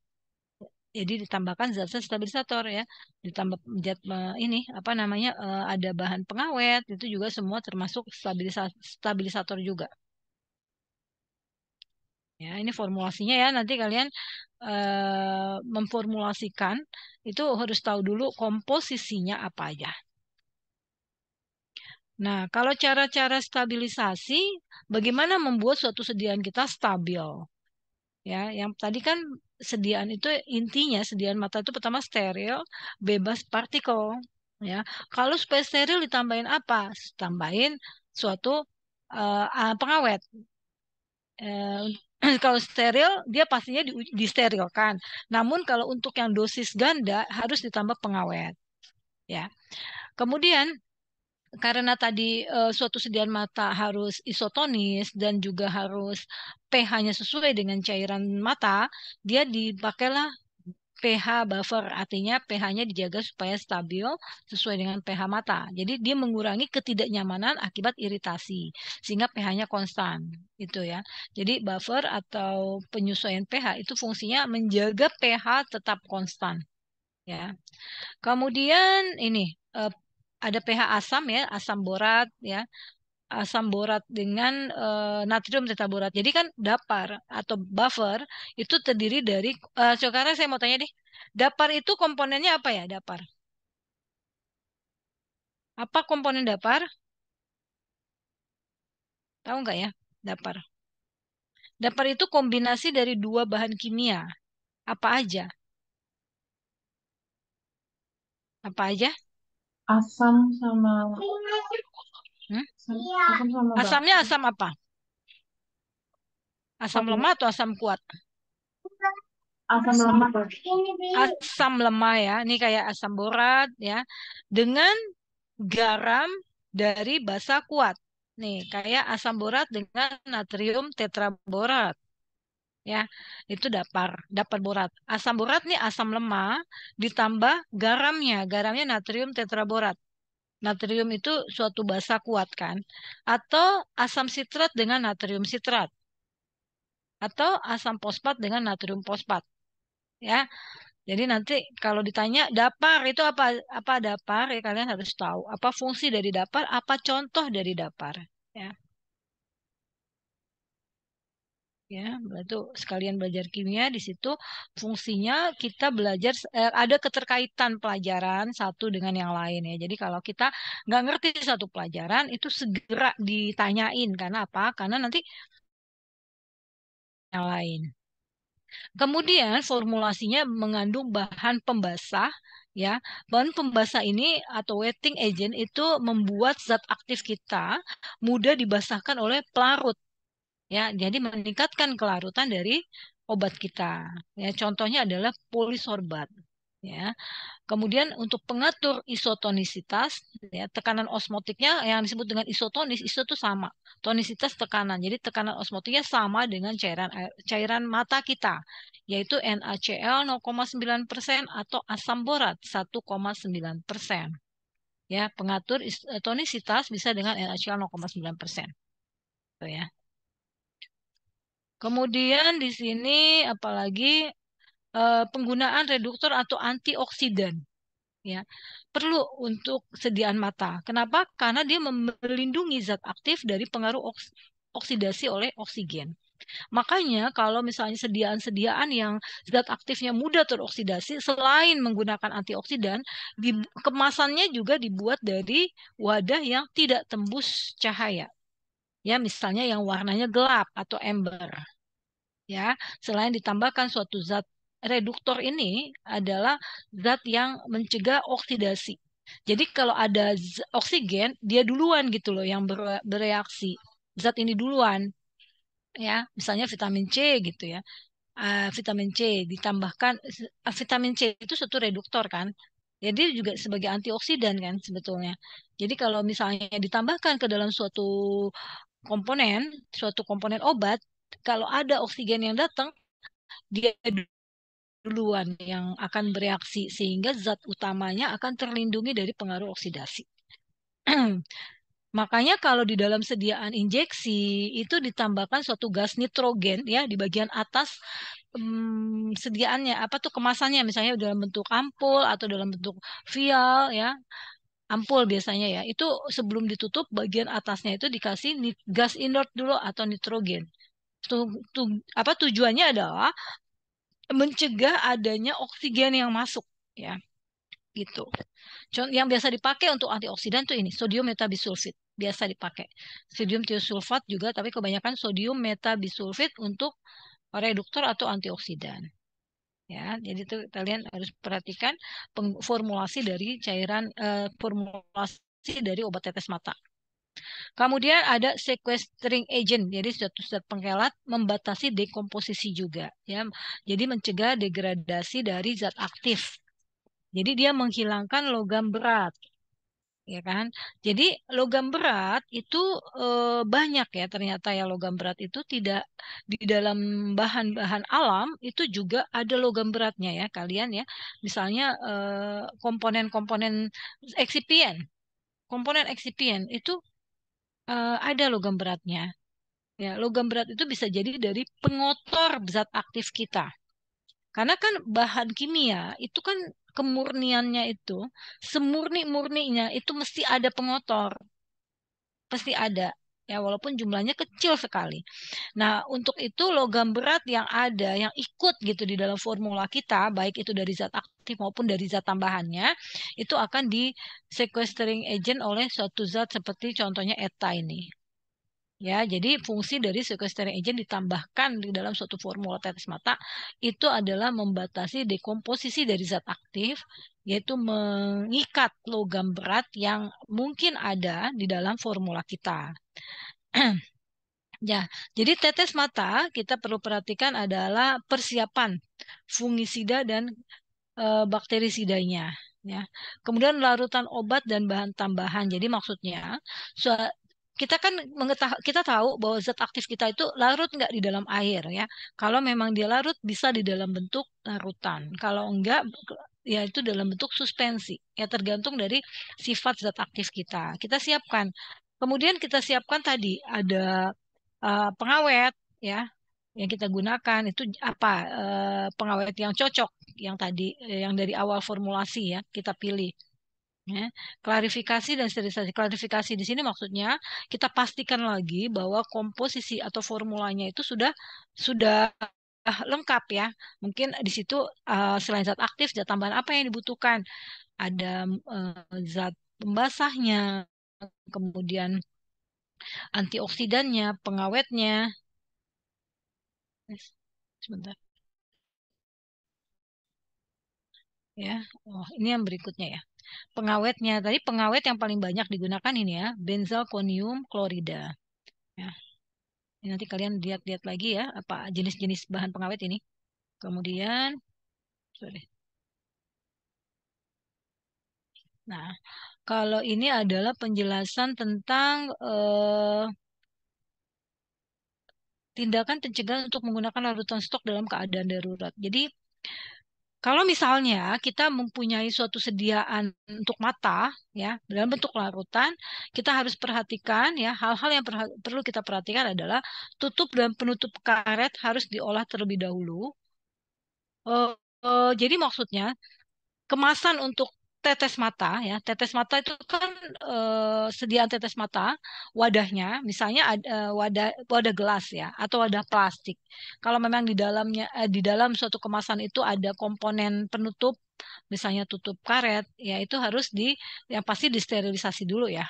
S1: Jadi ditambahkan zat-zat stabilisator ya, ditambah ini ada bahan pengawet itu juga semua termasuk stabilisator juga. Ya, ini formulasinya ya. Nanti kalian memformulasikan itu harus tahu dulu komposisinya apa aja. Nah, kalau cara-cara stabilisasi, bagaimana membuat suatu sediaan kita stabil? Ya, yang tadi kan sediaan itu intinya sediaan mata itu pertama steril, bebas partikel. Ya, kalau supaya steril ditambahin apa? Tambahin suatu pengawet. Kalau steril dia pastinya disterilkan. Namun kalau untuk yang dosis ganda harus ditambah pengawet. Ya, kemudian karena tadi suatu sediaan mata harus isotonis dan juga harus pH-nya sesuai dengan cairan mata, dia dipakailah pH buffer, artinya pH-nya dijaga supaya stabil sesuai dengan pH mata. Jadi dia mengurangi ketidaknyamanan akibat iritasi sehingga pH-nya konstan, itu ya. Jadi buffer atau penyesuaian pH itu fungsinya menjaga pH tetap konstan, ya. Kemudian ini ada pH asam ya, asam borat ya, asam borat dengan natrium tetaborat. Jadi kan dapar atau buffer itu terdiri dari sekarang saya mau tanya deh. Dapar itu komponennya apa ya, dapar? Apa komponen dapar? Tahu nggak ya, dapar? Dapar itu kombinasi dari dua bahan kimia. Apa aja? Apa aja?
S3: Asam sama
S1: Hmm?
S3: asam sama
S1: Asamnya
S3: batu.
S1: asam apa? Asam
S3: Satu
S1: lemah atau asam kuat?
S3: asam lemak.
S1: Asam lemah ya. Ini kayak asam borat ya. Dengan garam dari basa kuat. nih, kayak asam borat dengan natrium tetraborat. Ya, itu dapar borat. Asam borat nih asam lemah ditambah garamnya, garamnya natrium tetraborat. Natrium itu suatu basa kuat kan? Atau asam sitrat dengan natrium sitrat, atau asam fosfat dengan natrium fosfat. Ya, jadi nanti kalau ditanya dapar itu apa, apa dapar, ya kalian harus tahu apa fungsi dari dapar, apa contoh dari dapar. Ya, ya, itu sekalian belajar kimia di situ fungsinya kita belajar ada keterkaitan pelajaran satu dengan yang lain ya. Jadi kalau kita nggak ngerti satu pelajaran itu segera ditanyain karena apa? Karena nanti yang lain. Kemudian formulasinya mengandung bahan pembasah ya. Bahan pembasah ini atau wetting agent itu membuat zat aktif kita mudah dibasahkan oleh pelarut ya. Jadi meningkatkan kelarutan dari obat kita. Ya, contohnya adalah polisorbat ya. Kemudian untuk pengatur isotonisitas, ya, tekanan osmotiknya yang disebut dengan isotonis, iso itu sama, tonisitas tekanan. Jadi tekanan osmotiknya sama dengan cairan mata kita, yaitu NaCl 0,9% atau asam borat 1,9%. Ya, pengatur tonisitas bisa dengan NaCl 0,9%. Tuh ya. Kemudian di sini apalagi penggunaan reduktor atau antioksidan. Ya, perlu untuk sediaan mata. Kenapa? Karena dia melindungi zat aktif dari pengaruh oksidasi oleh oksigen. Makanya kalau misalnya sediaan-sediaan yang zat aktifnya mudah teroksidasi, selain menggunakan antioksidan, kemasannya juga dibuat dari wadah yang tidak tembus cahaya. Ya, misalnya yang warnanya gelap atau ember. Ya, selain ditambahkan suatu zat reduktor ini adalah zat yang mencegah oksidasi. Jadi kalau ada oksigen, dia duluan gitu loh yang bereaksi. Zat ini duluan, ya. Misalnya vitamin C gitu ya. Vitamin C ditambahkan vitamin C itu suatu reduktor kan. Jadi juga sebagai antioksidan kan sebetulnya. Jadi kalau misalnya ditambahkan ke dalam komponen, suatu komponen obat, kalau ada oksigen yang datang, dia duluan yang akan bereaksi sehingga zat utamanya akan terlindungi dari pengaruh oksidasi. Makanya kalau di dalam sediaan injeksi itu ditambahkan suatu gas nitrogen ya di bagian atas sediaannya apa tuh kemasannya misalnya dalam bentuk ampul atau dalam bentuk vial ya ampul biasanya ya itu sebelum ditutup bagian atasnya itu dikasih gas inert dulu atau nitrogen. Apa tujuannya adalah mencegah adanya oksigen yang masuk ya gitu. Yang biasa dipakai untuk antioksidan tuh ini sodium metabisulfit biasa dipakai. Sodium tiosulfat juga tapi kebanyakan sodium metabisulfit untuk reduktor atau antioksidan. Ya, jadi tuh kalian harus perhatikan formulasi dari formulasi dari obat tetes mata. Kemudian ada sequestering agent, jadi suatu zat penghelat membatasi dekomposisi juga, ya. Jadi mencegah degradasi dari zat aktif. Jadi dia menghilangkan logam berat, ya kan? Jadi logam berat itu banyak ya ternyata ya logam berat itu tidak di dalam bahan-bahan alam itu juga ada logam beratnya ya kalian ya. Misalnya komponen-komponen eksipien, komponen eksipien itu ada logam beratnya. Ya, logam berat itu bisa jadi dari pengotor zat aktif kita. Karena kan bahan kimia itu kan kemurniannya itu, semurni-murninya itu mesti ada pengotor. Pasti ada. Ya, walaupun jumlahnya kecil sekali. Nah, untuk itu logam berat yang ada, yang ikut gitu di dalam formula kita, baik itu dari zat aktif maupun dari zat tambahannya, itu akan di sequestering agent oleh suatu zat seperti contohnya ETA ini. Ya, jadi fungsi dari sequestering agent ditambahkan di dalam suatu formula tetes mata itu adalah membatasi dekomposisi dari zat aktif, yaitu mengikat logam berat yang mungkin ada di dalam formula kita. Ya, jadi tetes mata kita perlu perhatikan adalah persiapan fungisida dan bakterisidanya. Ya. Kemudian larutan obat dan bahan tambahan. Jadi maksudnya kita tahu bahwa zat aktif kita itu larut nggak di dalam air ya. Kalau memang dia larut bisa di dalam bentuk larutan. Kalau enggak ya itu dalam bentuk suspensi. Ya tergantung dari sifat zat aktif kita. Kita siapkan. Kemudian kita siapkan tadi ada pengawet ya yang kita gunakan itu apa pengawet yang cocok yang tadi yang dari awal formulasi ya kita pilih. Ya, klarifikasi dan sterilisasi. Klarifikasi di sini maksudnya kita pastikan lagi bahwa komposisi atau formulanya itu sudah lengkap ya. Mungkin di situ selain zat aktif, zat tambahan apa yang dibutuhkan? Ada zat pembasahnya, kemudian antioksidannya, pengawetnya. Sebentar ya. Oh, ini yang berikutnya ya. Pengawetnya tadi pengawet yang paling banyak digunakan ini ya, benzalkonium klorida. Ya. Ini nanti kalian lihat-lihat lagi ya apa jenis-jenis bahan pengawet ini. Kemudian, sorry. Nah, kalau ini adalah penjelasan tentang tindakan pencegahan untuk menggunakan larutan stok dalam keadaan darurat. Jadi, kalau misalnya kita mempunyai suatu sediaan untuk mata, ya, dalam bentuk larutan, kita harus perhatikan ya hal-hal yang perlu kita perhatikan adalah tutup dan penutup karet harus diolah terlebih dahulu. Jadi maksudnya kemasan untuk tetes mata ya tetes mata itu kan sediaan tetes mata wadahnya misalnya wadah wadah gelas ya atau wadah plastik kalau memang di dalam suatu kemasan itu ada komponen penutup misalnya tutup karet ya itu harus yang pasti disterilisasi dulu ya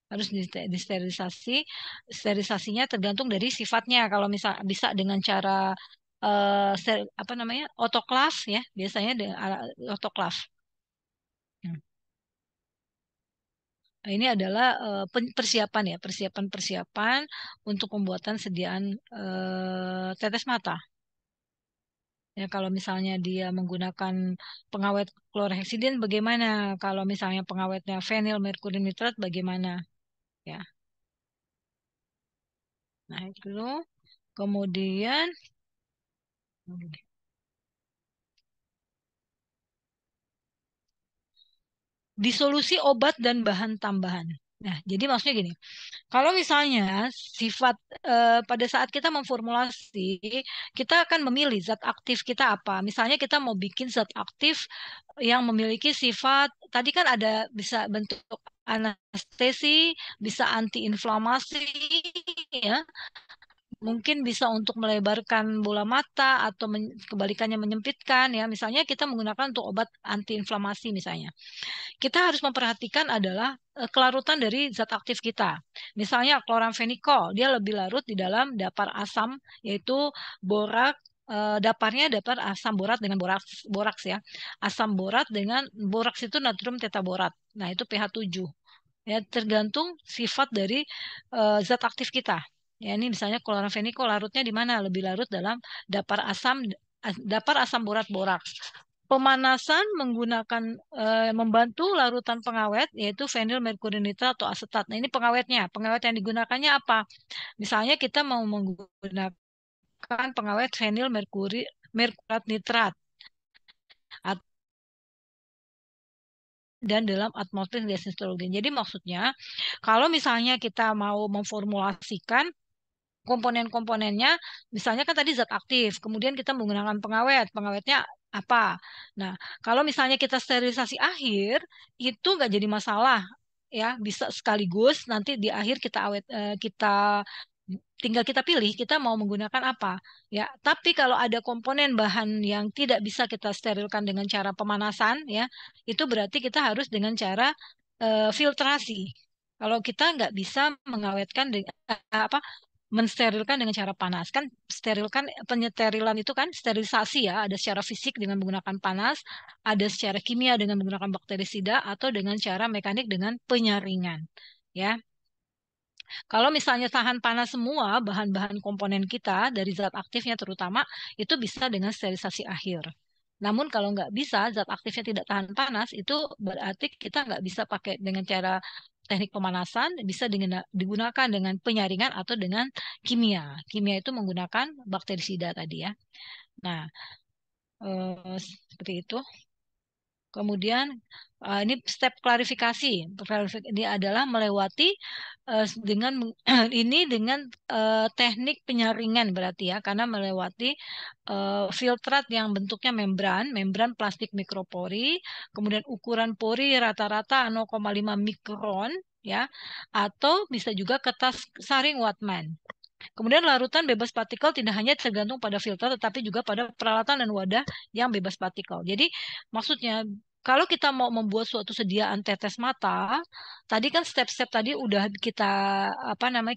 S1: harus disterilisasi sterilisasinya tergantung dari sifatnya kalau misal bisa dengan cara apa namanya otoklav ya biasanya dengan otoklav. Hmm. Nah, ini adalah persiapan ya, persiapan-persiapan untuk pembuatan sediaan tetes mata. Ya, kalau misalnya dia menggunakan pengawet klorheksidin, bagaimana? Kalau misalnya pengawetnya fenil merkuri nitrat, bagaimana? Ya, nah itu. Kemudian disolusi obat dan bahan tambahan. Nah, jadi maksudnya gini. Kalau misalnya sifat pada saat kita memformulasi, kita akan memilih zat aktif kita apa. Misalnya kita mau bikin zat aktif yang memiliki sifat, tadi kan ada bisa bentuk anestesi, bisa antiinflamasi, ya. Mungkin bisa untuk melebarkan bola mata atau kebalikannya menyempitkan, ya. Misalnya kita menggunakan untuk obat antiinflamasi misalnya kita harus memperhatikan adalah kelarutan dari zat aktif kita. Misalnya kloramfenikol, dia lebih larut di dalam dapar asam yaitu borak daparnya dapar asam borat dengan boraks ya. Asam borat dengan boraks itu natrium tetaborat. Nah, itu pH 7. Ya, tergantung sifat dari zat aktif kita. Ya, ini misalnya kloramfenikol larutnya di mana? Lebih larut dalam dapar asam borat boraks. Pemanasan menggunakan membantu larutan pengawet yaitu fenil merkuri nitrat atau asetat. Nah, ini pengawetnya. Pengawet yang digunakannya apa? Misalnya kita mau menggunakan pengawet fenil merkurat nitrat dan dalam atmosfer gas nitrogen. Jadi maksudnya kalau misalnya kita mau memformulasikan komponen-komponennya, misalnya kan tadi zat aktif, kemudian kita menggunakan pengawet, pengawetnya apa? Nah, kalau misalnya kita sterilisasi akhir, itu nggak jadi masalah, ya, bisa sekaligus nanti di akhir kita tinggal kita pilih kita mau menggunakan apa, ya. Tapi kalau ada komponen bahan yang tidak bisa kita sterilkan dengan cara pemanasan, ya, itu berarti kita harus dengan cara filtrasi. Kalau kita nggak bisa mengawetkan dengan apa mensterilkan dengan cara panas kan sterilkan penyesterilan itu kan sterilisasi ya ada secara fisik dengan menggunakan panas ada secara kimia dengan menggunakan bakterisida atau dengan cara mekanik dengan penyaringan ya kalau misalnya tahan panas semua bahan-bahan komponen kita dari zat aktifnya terutama itu bisa dengan sterilisasi akhir namun kalau nggak bisa zat aktifnya tidak tahan panas itu berarti kita nggak bisa pakai dengan cara teknik pemanasan, bisa digunakan dengan penyaringan atau dengan kimia. Kimia itu menggunakan bakterisida tadi ya. Nah, seperti itu. Kemudian ini step klarifikasi. Ini adalah melewati dengan ini dengan teknik penyaringan berarti ya, karena melewati filtrat yang bentuknya membran plastik mikropori, kemudian ukuran pori rata-rata 0,5 mikron ya, atau bisa juga kertas saring Wattman. Kemudian larutan bebas partikel tidak hanya tergantung pada filter, tetapi juga pada peralatan dan wadah yang bebas partikel. Jadi maksudnya kalau kita mau membuat suatu sediaan tetes mata, tadi kan step-step tadi udah kita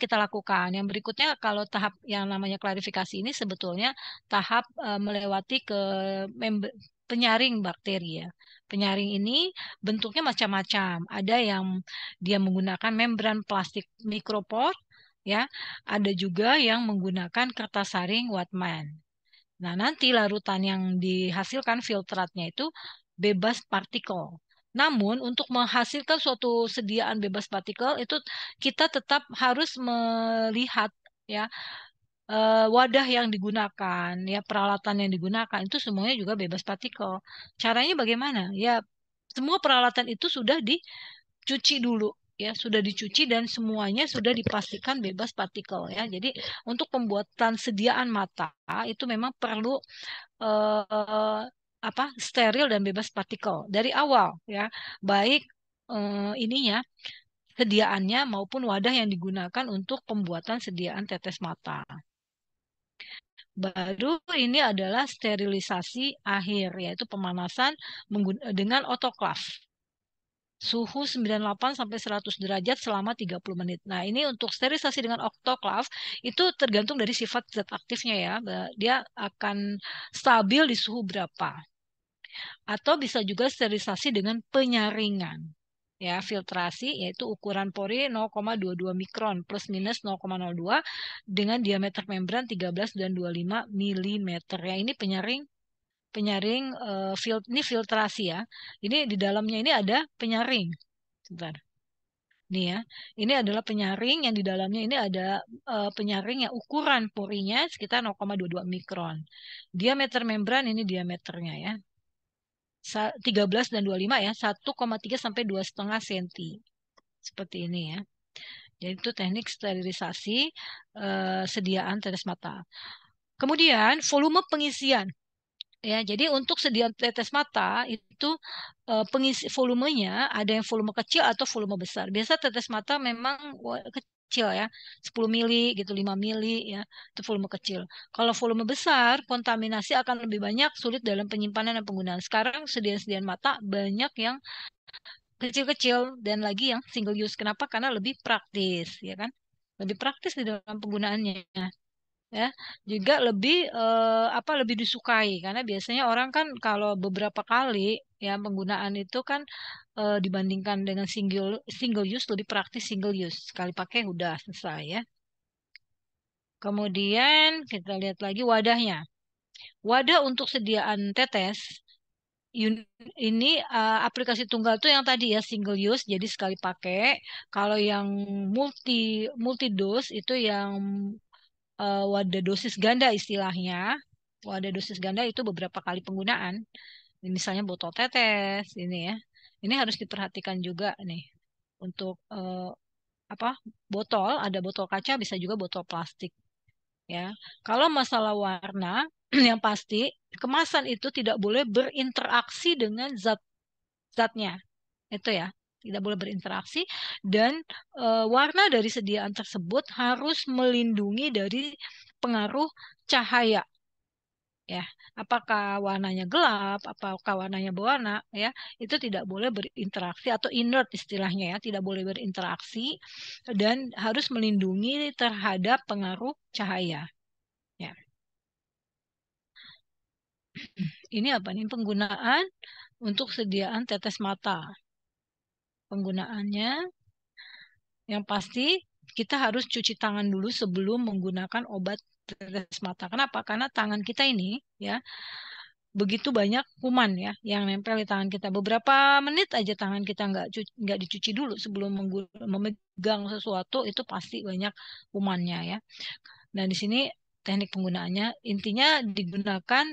S1: kita lakukan. Yang berikutnya kalau tahap yang namanya klarifikasi ini sebetulnya tahap melewati ke penyaring bakteri ya. Penyaring ini bentuknya macam-macam. Ada yang dia menggunakan membran plastik mikropor, ya, ada juga yang menggunakan kertas saring Wattman. Nah, nanti larutan yang dihasilkan filtratnya itu bebas partikel. Namun, untuk menghasilkan suatu sediaan bebas partikel itu kita tetap harus melihat ya wadah yang digunakan, ya peralatan yang digunakan itu semuanya juga bebas partikel. Caranya bagaimana? Ya, semua peralatan itu sudah dicuci dulu ya, sudah dicuci dan semuanya sudah dipastikan bebas partikel ya. Jadi untuk pembuatan sediaan mata itu memang perlu eh, steril dan bebas partikel dari awal ya. Baik ininya sediaannya maupun wadah yang digunakan untuk pembuatan sediaan tetes mata. Baru ini adalah sterilisasi akhir, yaitu pemanasan dengan otoklav. Suhu 98 sampai 100 derajat selama 30 menit. Nah, ini untuk sterilisasi dengan otoklav itu tergantung dari sifat zat aktifnya ya. Dia akan stabil di suhu berapa. Atau bisa juga sterilisasi dengan penyaringan. Ya, filtrasi yaitu ukuran pori 0,22 mikron plus minus 0,02 dengan diameter membran 13 dan 25 milimeter. Ya, ini penyaring ini filtrasi ya. Ini di dalamnya ini ada penyaring. Sebentar. Nih ya. Ini adalah penyaring yang di dalamnya ini ada penyaring yang ukuran porinya sekitar 0,22 mikron. Diameter membran ini diameternya ya. 13 dan 25 ya, 1,3 sampai 2,5 cm. Seperti ini ya. Jadi itu teknik sterilisasi sediaan tetes mata. Kemudian volume pengisian. Ya, jadi untuk sediaan tetes mata itu pengisi volumenya ada yang volume kecil atau volume besar. Biasa tetes mata memang kecil ya, 10 mili gitu, 5 mili ya, itu volume kecil. Kalau volume besar, kontaminasi akan lebih banyak, sulit dalam penyimpanan dan penggunaan. Sekarang sediaan-sediaan mata banyak yang kecil-kecil dan lagi yang single use. Kenapa? Karena lebih praktis, ya kan? Lebih praktis di dalam penggunaannya ya, juga lebih lebih disukai karena biasanya orang kan kalau beberapa kali ya penggunaan itu kan dibandingkan dengan single single use lebih praktis single use, sekali pakai udah selesai ya. Kemudian kita lihat lagi wadahnya. Wadah untuk sediaan tetes ini aplikasi tunggal tuh yang tadi ya single use jadi sekali pakai. Kalau yang multi multi dose itu yang wadah dosis ganda istilahnya. Wadah dosis ganda itu beberapa kali penggunaan. Misalnya botol tetes ini ya. Ini harus diperhatikan juga nih untuk apa botol, ada botol kaca bisa juga botol plastik ya. Kalau masalah warna yang pasti kemasan itu tidak boleh berinteraksi dengan zat-zatnya. Itu ya, tidak boleh berinteraksi dan warna dari sediaan tersebut harus melindungi dari pengaruh cahaya ya. Apakah warnanya gelap, apakah warnanya berwarna ya, itu tidak boleh berinteraksi atau inert istilahnya ya, tidak boleh berinteraksi dan harus melindungi terhadap pengaruh cahaya ya. Ini apa nih penggunaan untuk sediaan tetes mata. Penggunaannya yang pasti kita harus cuci tangan dulu sebelum menggunakan obat tetes mata. Kenapa? Karena tangan kita ini ya begitu banyak kuman ya yang nempel di tangan kita. Beberapa menit aja tangan kita nggak dicuci dulu sebelum memegang sesuatu itu pasti banyak kumannya ya. Nah di sini teknik penggunaannya intinya digunakan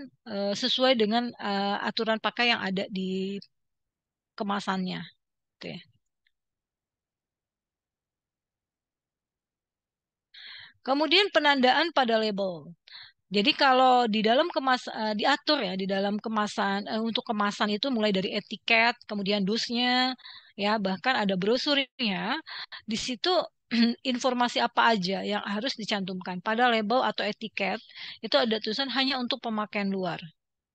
S1: sesuai dengan aturan pakai yang ada di kemasannya. Gitu ya. Kemudian penandaan pada label. Jadi kalau di dalam diatur ya di dalam kemasan untuk kemasan itu mulai dari etiket, kemudian dusnya, ya bahkan ada brosurnya. Di situ informasi apa aja yang harus dicantumkan pada label atau etiket itu ada tulisan hanya untuk pemakaian luar.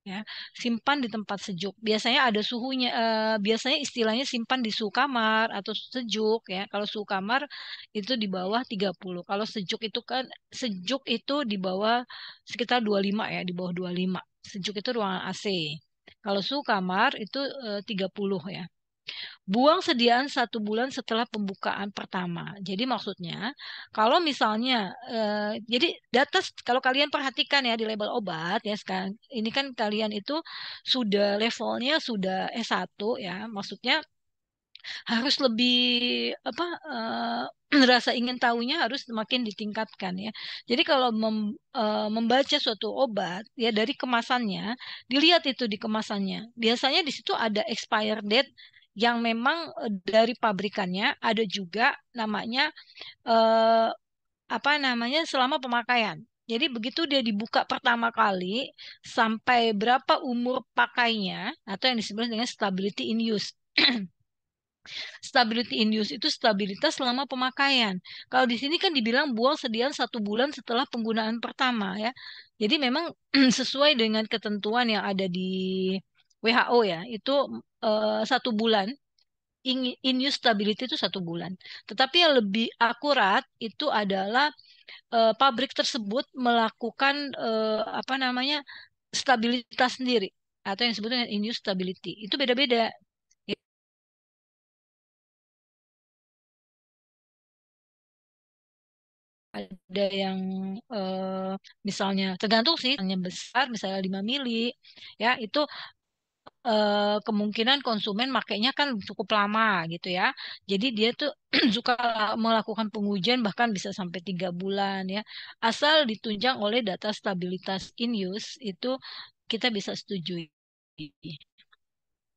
S1: Ya, simpan di tempat sejuk. Biasanya ada suhunya, biasanya istilahnya simpan di suhu kamar atau sejuk ya. Kalau suhu kamar itu di bawah 30. Kalau sejuk itu di bawah sekitar 25 ya, di bawah 25. Sejuk itu ruangan AC. Kalau suhu kamar itu 30 ya. Buang sediaan 1 bulan setelah pembukaan pertama. Jadi maksudnya, kalau misalnya, jadi kalau kalian perhatikan ya di label obat ya sekarang, ini kan kalian itu sudah levelnya sudah S1 ya, maksudnya harus lebih apa rasa ingin tahunya harus semakin ditingkatkan ya. Jadi kalau membaca suatu obat ya dari kemasannya, dilihat itu di kemasannya. Biasanya di situ ada expire date yang memang dari pabrikannya, ada juga namanya eh, apa namanya selama pemakaian. Jadi begitu dia dibuka pertama kali sampai berapa umur pakainya atau yang disebut dengan stability in use. Stability in use itu stabilitas selama pemakaian. Kalau di sini kan dibilang buang sediaan 1 bulan setelah penggunaan pertama ya. Jadi memang sesuai dengan ketentuan yang ada di WHO ya, itu 1 bulan. In use stability itu 1 bulan. Tetapi yang lebih akurat itu adalah pabrik tersebut melakukan apa namanya stabilitas sendiri atau yang disebut dengan in use stability. Itu beda-beda. Ada yang misalnya tergantung sih, misalnya besar, misalnya 5 mili, ya itu kemungkinan konsumen makainya kan cukup lama gitu ya. Jadi dia tuh suka melakukan pengujian bahkan bisa sampai 3 bulan ya. Asal ditunjang oleh data stabilitas in use itu kita bisa setujui.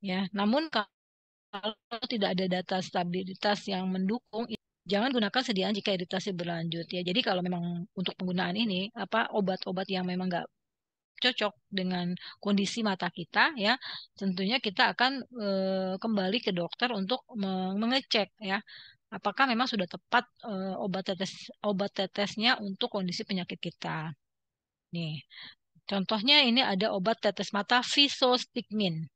S1: Ya, namun kalau tidak ada data stabilitas yang mendukung, jangan gunakan sediaan jika iritasi berlanjut ya. Jadi kalau memang untuk penggunaan ini apa obat-obat yang memang nggak cocok dengan kondisi mata kita ya, tentunya kita akan kembali ke dokter untuk mengecek ya apakah memang sudah tepat obat tetesnya untuk kondisi penyakit kita. Nih, contohnya ini ada obat tetes mata Visostigmin.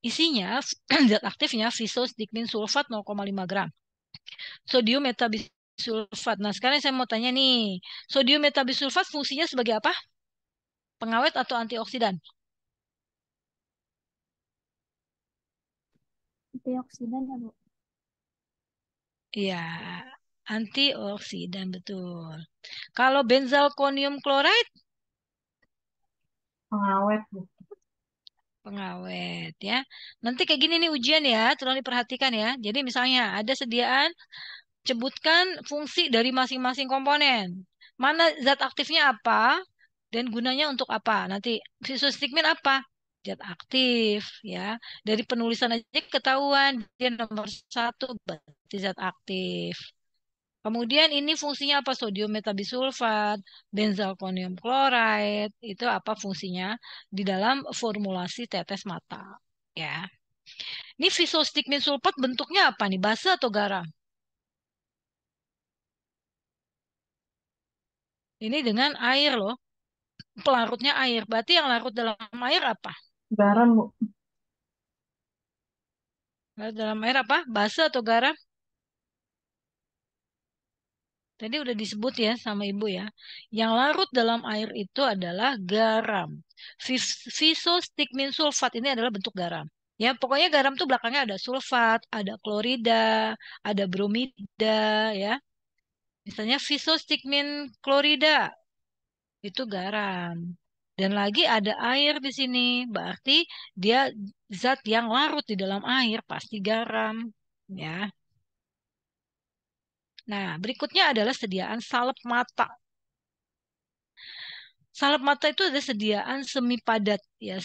S1: Isinya zat aktifnya Visostigmin sulfat 0,5 gram. Sodium metabisulfat. Nah, sekarang saya mau tanya nih, sodium metabisulfat fungsinya sebagai apa? Pengawet atau antioksidan?
S2: Antioksidan ya, Bu.
S1: Iya, antioksidan betul. Kalau benzalkonium chloride,
S3: Pengawet, Bu.
S1: pengawet ya. Nanti kayak gini nih ujian ya, tolong diperhatikan ya. Jadi misalnya ada sediaan, sebutkan fungsi dari masing-masing komponen. Mana zat aktifnya apa dan gunanya untuk apa? Nanti visostigmin apa? Zat aktif ya. Dari penulisan aja ketahuan dia nomor 1 berarti zat aktif. Kemudian ini fungsinya apa? Sodium metabisulfat, benzalkonium chloride, itu apa fungsinya di dalam formulasi tetes mata. Ya. Ini visostigmin sulfat bentuknya apa nih? Basa atau garam? Ini dengan air loh. Pelarutnya air. Berarti yang larut dalam air apa?
S3: Garam, Bu.
S1: Larut dalam air apa? Basa atau garam? Tadi udah disebut ya sama ibu ya. Yang larut dalam air itu adalah garam. Visostigmin sulfat ini adalah bentuk garam. Ya, pokoknya garam tuh belakangnya ada sulfat, ada klorida, ada bromida, ya. Misalnya visostigmin klorida itu garam. Dan lagi ada air di sini, berarti dia zat yang larut di dalam air, pasti garam. Ya. Nah, berikutnya adalah sediaan salep mata. Salep mata itu ada sediaan semi padat ya,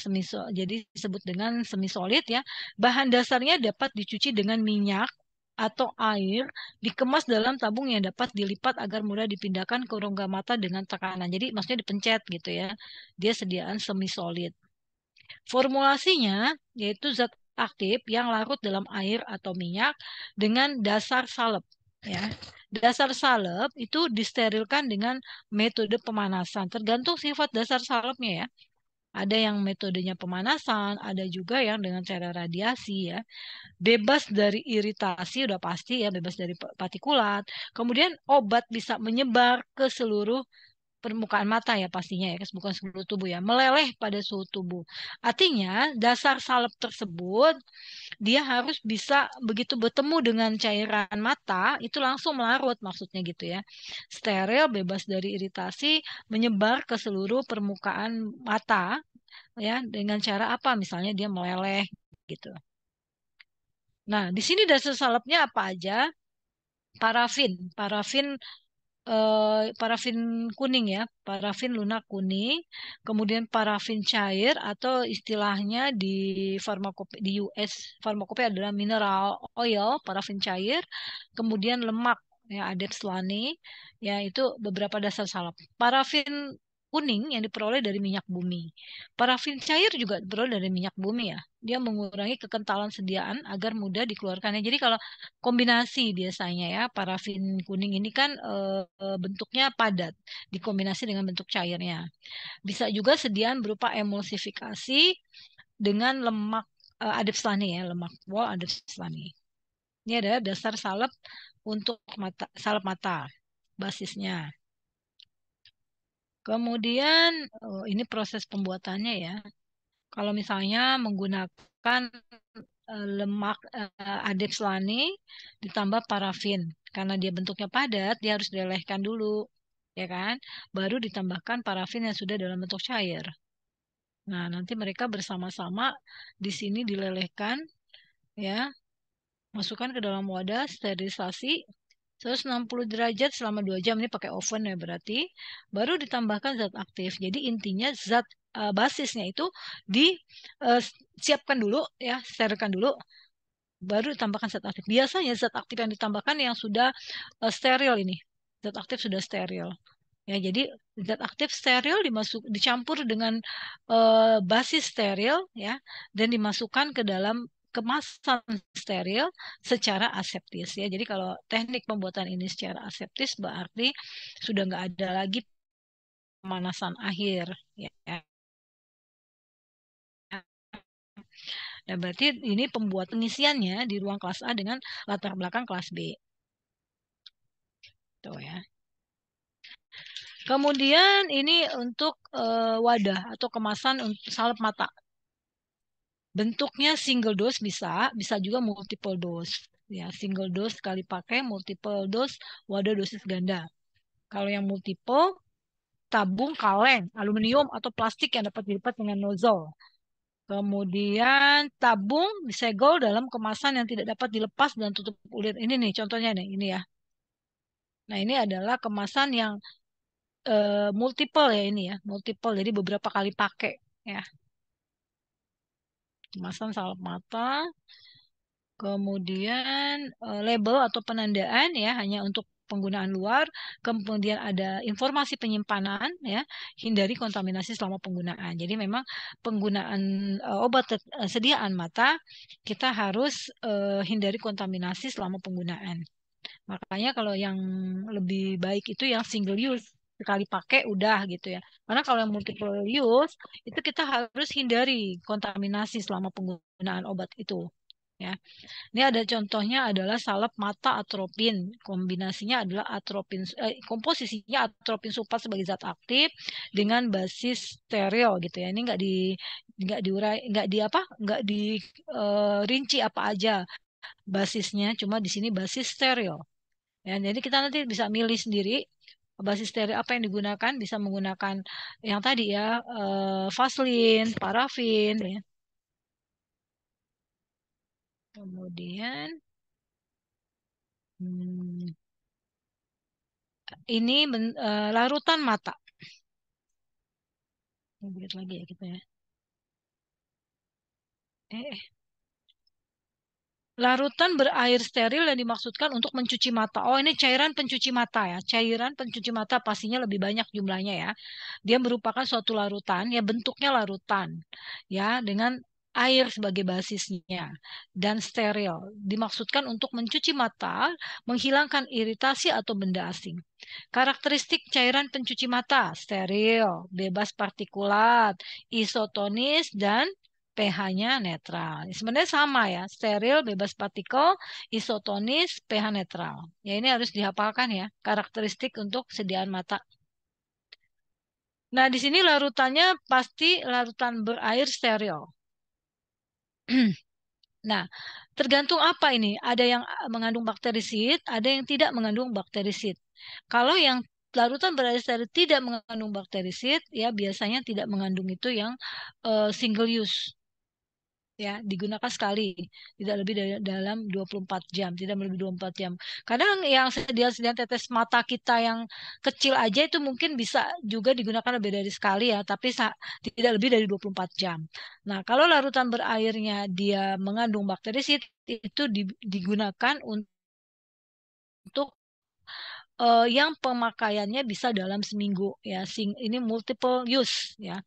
S1: jadi disebut dengan semi solid ya. Bahan dasarnya dapat dicuci dengan minyak atau air, dikemas dalam tabung yang dapat dilipat agar mudah dipindahkan ke rongga mata dengan tekanan. Jadi maksudnya dipencet gitu ya. Dia sediaan semi solid. Formulasinya yaitu zat aktif yang larut dalam air atau minyak dengan dasar salep ya. Dasar salep itu disterilkan dengan metode pemanasan. Tergantung sifat dasar salepnya ya. Ada yang metodenya pemanasan, ada juga yang dengan cara radiasi ya. Bebas dari iritasi udah pasti ya, bebas dari partikulat. Kemudian obat bisa menyebar ke seluruh permukaan mata ya pastinya ya, bukan seluruh tubuh ya, meleleh pada suhu tubuh. Artinya dasar salep tersebut dia harus bisa begitu bertemu dengan cairan mata itu langsung melarut maksudnya gitu ya. Steril, bebas dari iritasi, menyebar ke seluruh permukaan mata ya dengan cara apa? Misalnya dia meleleh gitu. Nah, di sini dasar salepnya apa aja? Parafin. Parafin kuning ya, parafin lunak kuning, kemudian parafin cair atau istilahnya di farmakope di US farmakope adalah mineral oil, parafin cair, kemudian lemak ya adepslani, ya itu beberapa dasar salep. Parafin kuning yang diperoleh dari minyak bumi. Parafin cair juga diperoleh dari minyak bumi ya. Dia mengurangi kekentalan sediaan agar mudah dikeluarkannya. Jadi kalau kombinasi biasanya ya parafin kuning ini kan bentuknya padat dikombinasi dengan bentuk cairnya. Bisa juga sediaan berupa emulsifikasi dengan lemak adepslani ya, lemak wol adepslani. Ini adalah dasar salep untuk mata, salep mata basisnya. Kemudian ini proses pembuatannya ya. Kalau misalnya menggunakan lemak adepslani ditambah parafin. Karena dia bentuknya padat, dia harus dilelehkan dulu, ya kan? Baru ditambahkan parafin yang sudah dalam bentuk cair. Nah, nanti mereka bersama-sama di sini dilelehkan, ya, masukkan ke dalam wadah, sterilisasi, 160 derajat selama 2 jam. Ini pakai oven ya berarti. Baru ditambahkan zat aktif. Jadi intinya zat basisnya itu disiapkan dulu ya, sterilkan dulu baru ditambahkan zat aktif. Biasanya zat aktif yang ditambahkan yang sudah steril ini. Zat aktif sudah steril. Ya, jadi zat aktif steril dicampur dengan basis steril ya dan dimasukkan ke dalam kemasan steril secara aseptis ya. Jadi kalau teknik pembuatan ini secara aseptis berarti sudah nggak ada lagi pemanasan akhir ya. Nah, berarti ini pembuat pengisiannya di ruang kelas A dengan latar belakang kelas B. Tuh ya. Kemudian ini untuk wadah atau kemasan untuk salep mata. Bentuknya single dose bisa juga multiple dose. Ya, single dose sekali pakai, multiple dose wadah dosis ganda. Kalau yang multiple, tabung kaleng, aluminium atau plastik yang dapat dilipat dengan nozzle. Kemudian tabung disegel dalam kemasan yang tidak dapat dilepas dan tutup ulir. Ini nih contohnya nih, ini ya. Nah, ini adalah kemasan yang multiple ya ini ya, multiple. Jadi beberapa kali pakai ya. Kemasan salep mata, kemudian label atau penandaan ya hanya untuk penggunaan luar, kemudian ada informasi penyimpanan ya, hindari kontaminasi selama penggunaan. Jadi memang penggunaan obat sediaan mata kita harus hindari kontaminasi selama penggunaan. Makanya kalau yang lebih baik itu yang single use sekali pakai udah gitu ya. Karena kalau yang multiple use itu kita harus hindari kontaminasi selama penggunaan obat itu. Ya, ini ada contohnya adalah salep mata atropin. Kombinasinya adalah komposisinya atropin sulfat sebagai zat aktif dengan basis steril gitu ya. Ini nggak diurai, nggak rinci apa aja basisnya. Cuma di sini basis steril. Ya, jadi kita nanti bisa milih sendiri Basis steril apa yang digunakan? Bisa menggunakan yang tadi ya, Vaseline, parafin, ya. Kemudian hmm, ini larutan mata. Lihat lagi ya kita ya. Eh, Larutan berair steril yang dimaksudkan untuk mencuci mata. Oh, ini cairan pencuci mata ya. Cairan pencuci mata pastinya lebih banyak jumlahnya ya. Dia merupakan suatu larutan, ya bentuknya larutan, ya dengan air sebagai basisnya dan steril. Dimaksudkan untuk mencuci mata, menghilangkan iritasi atau benda asing. Karakteristik cairan pencuci mata, steril, bebas partikulat, isotonis, dan pH-nya netral. Sebenarnya sama ya, steril, bebas partikel, isotonis, pH netral. Ya ini harus dihafalkan ya, karakteristik untuk sediaan mata. Nah, di sini larutannya pasti larutan berair steril. Nah, tergantung apa ini? Ada yang mengandung bakterisid, ada yang tidak mengandung bakterisid. Kalau yang larutan berair steril tidak mengandung bakterisid, ya biasanya tidak mengandung itu yang single use. Ya, digunakan sekali, tidak lebih dari dalam 24 jam, tidak lebih 24 jam. Kadang yang sediaan tetes mata kita yang kecil aja itu mungkin bisa juga digunakan lebih dari sekali ya, tapi tidak lebih dari 24 jam. Nah, kalau larutan berairnya dia mengandung bakterisid itu digunakan untuk yang pemakaiannya bisa dalam seminggu ya. Ini multiple use ya.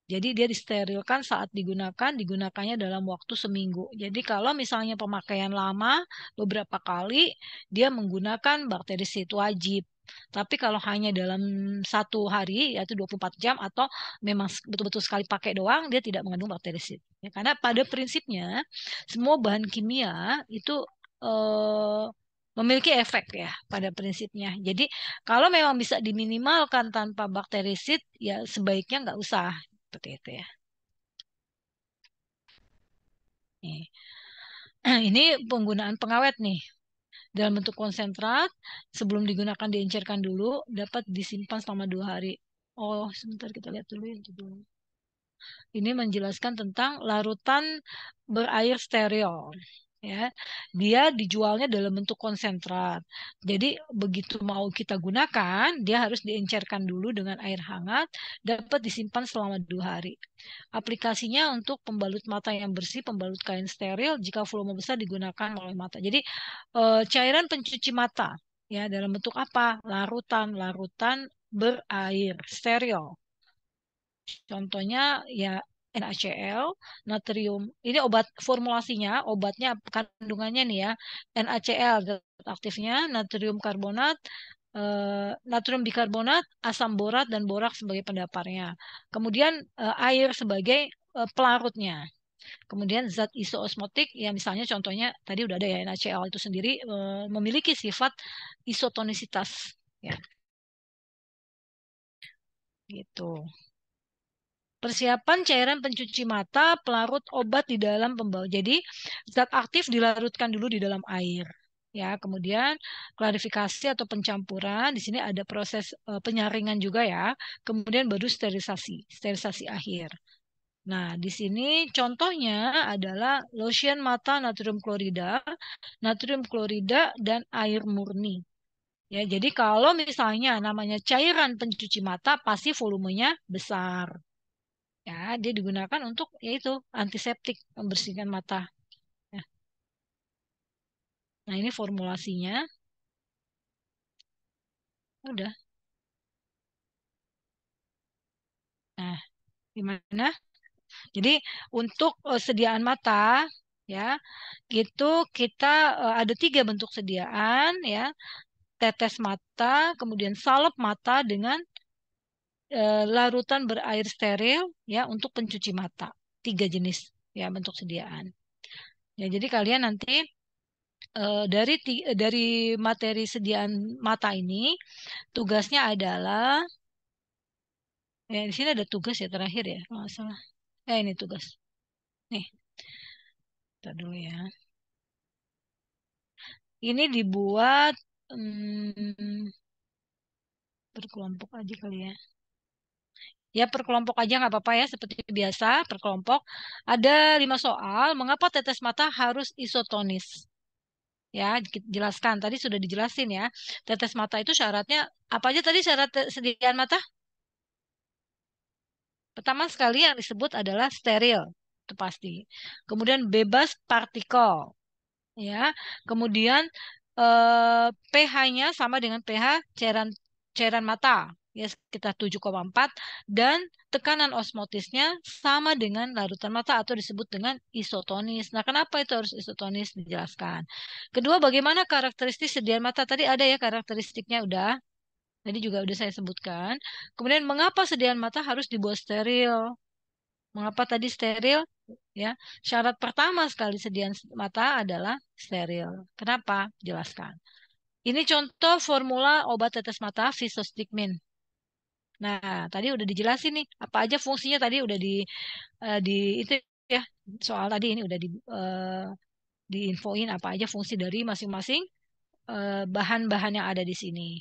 S1: Jadi dia disterilkan saat digunakannya dalam waktu seminggu. Jadi kalau misalnya pemakaian lama beberapa kali, dia menggunakan bakterisid wajib. Tapi kalau hanya dalam satu hari, yaitu 24 jam, atau memang betul-betul sekali pakai doang, dia tidak mengandung bakterisid. Ya, karena pada prinsipnya, semua bahan kimia itu eh, memiliki efek ya pada prinsipnya. Jadi kalau memang bisa diminimalkan tanpa bakterisid, ya sebaiknya nggak usah seperti itu ya. Nih. Ini penggunaan pengawet nih. Dalam bentuk konsentrat, sebelum digunakan diencerkan dulu, dapat disimpan selama 2 hari. Oh, sebentar kita lihat dulu yang judul. Ini menjelaskan tentang larutan berair steril. Ya, dia dijualnya dalam bentuk konsentrat. Jadi begitu mau kita gunakan, dia harus diencerkan dulu dengan air hangat, dapat disimpan selama 2 hari. Aplikasinya untuk pembalut mata yang bersih, pembalut kain steril jika volume besar digunakan oleh mata. Jadi cairan pencuci mata ya dalam bentuk apa? Larutan berair steril. Contohnya ya NaCl, natrium. Ini obat formulasinya, obatnya kandungannya nih ya. NaCl zat aktifnya, natrium karbonat, natrium bikarbonat, asam borat dan borak sebagai pendaparnya. Kemudian air sebagai pelarutnya. Kemudian zat isoosmotik ya misalnya contohnya tadi udah ada ya NaCl itu sendiri memiliki sifat isotonisitas ya gitu. Persiapan cairan pencuci mata, pelarut obat di dalam pembawa. Jadi zat aktif dilarutkan dulu di dalam air. Ya, kemudian klarifikasi atau pencampuran. Di sini ada proses penyaringan juga ya. Kemudian baru sterilisasi akhir. Nah, di sini contohnya adalah lotion mata natrium klorida dan air murni. Ya, jadi kalau misalnya namanya cairan pencuci mata pasti volumenya besar. Ya, dia digunakan untuk yaitu antiseptik membersihkan mata. Ya. Nah, ini formulasinya. Udah. Nah, gimana? Jadi untuk sediaan mata ya, itu kita ada 3 bentuk sediaan ya. Tetes mata, kemudian salep mata dengan larutan berair steril ya untuk pencuci mata. 3 jenis ya bentuk sediaan. Ya, jadi kalian nanti dari materi sediaan mata ini tugasnya adalah ya di sini ada tugas ya terakhir ya kalau nggak salah. Ini tugas. Nih, kita dulu ya. Ini dibuat hmm, Per kelompok aja kali ya. Ya, per kelompok aja nggak apa-apa ya, seperti biasa, per kelompok. Ada 5 soal, mengapa tetes mata harus isotonis? Ya, jelaskan. Tadi sudah dijelasin ya. Tetes mata itu syaratnya, apa aja tadi syarat sediaan mata? Pertama sekali yang disebut adalah steril, itu pasti. Kemudian bebas partikel, ya. Kemudian pH-nya sama dengan pH cairan cairan mata, ya sekitar 7,4 dan tekanan osmotisnya sama dengan larutan mata atau disebut dengan isotonis. Nah, kenapa itu harus isotonis dijelaskan. Kedua, bagaimana karakteristik sediaan mata? Tadi ada ya karakteristiknya udah. Tadi juga udah saya sebutkan. Kemudian mengapa sediaan mata harus dibuat steril? Mengapa tadi steril? Ya, syarat pertama sekali sediaan mata adalah steril. Kenapa? Jelaskan. Ini contoh formula obat tetes mata Visostigmin. Nah, tadi udah dijelasin nih, apa aja fungsinya tadi udah di itu ya, soal tadi ini udah diinfoin apa aja fungsi dari masing-masing bahan-bahan yang ada di sini.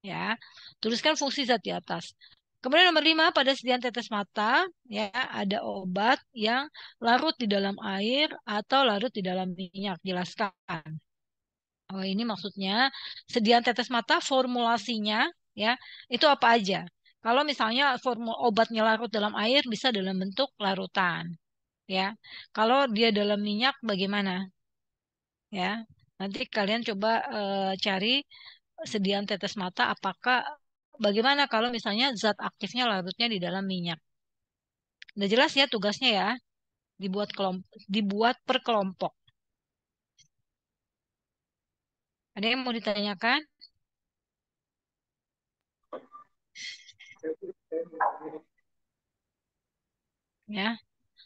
S1: Ya, tuliskan fungsi zat di atas. Kemudian nomor 5, pada sediaan tetes mata, ya ada obat yang larut di dalam air atau larut di dalam minyak. Jelaskan. Oh, ini maksudnya sediaan tetes mata formulasinya, ya itu apa aja? Kalau misalnya obatnya larut dalam air bisa dalam bentuk larutan, ya. Kalau dia dalam minyak bagaimana? Ya, nanti kalian coba cari sediaan tetes mata apakah bagaimana kalau misalnya zat aktifnya larutnya di dalam minyak. Udah jelas ya tugasnya ya, dibuat per kelompok. Ada yang mau ditanyakan? Ya.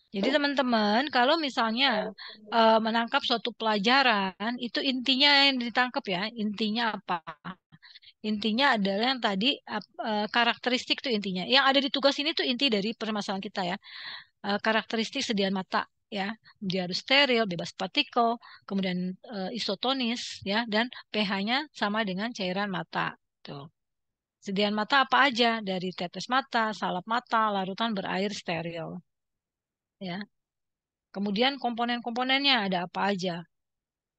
S1: Jadi teman-teman, kalau misalnya menangkap suatu pelajaran, itu intinya yang ditangkap ya. Intinya apa? Intinya adalah yang tadi karakteristik itu intinya. Yang ada di tugas ini tuh inti dari permasalahan kita ya. Karakteristik sediaan mata ya. Dia harus steril, bebas partikel, kemudian isotonis ya, dan pH-nya sama dengan cairan mata. Tuh. Sediaan mata apa aja? Dari tetes mata, salep mata, larutan berair steril. Ya. Kemudian komponen-komponennya ada apa aja?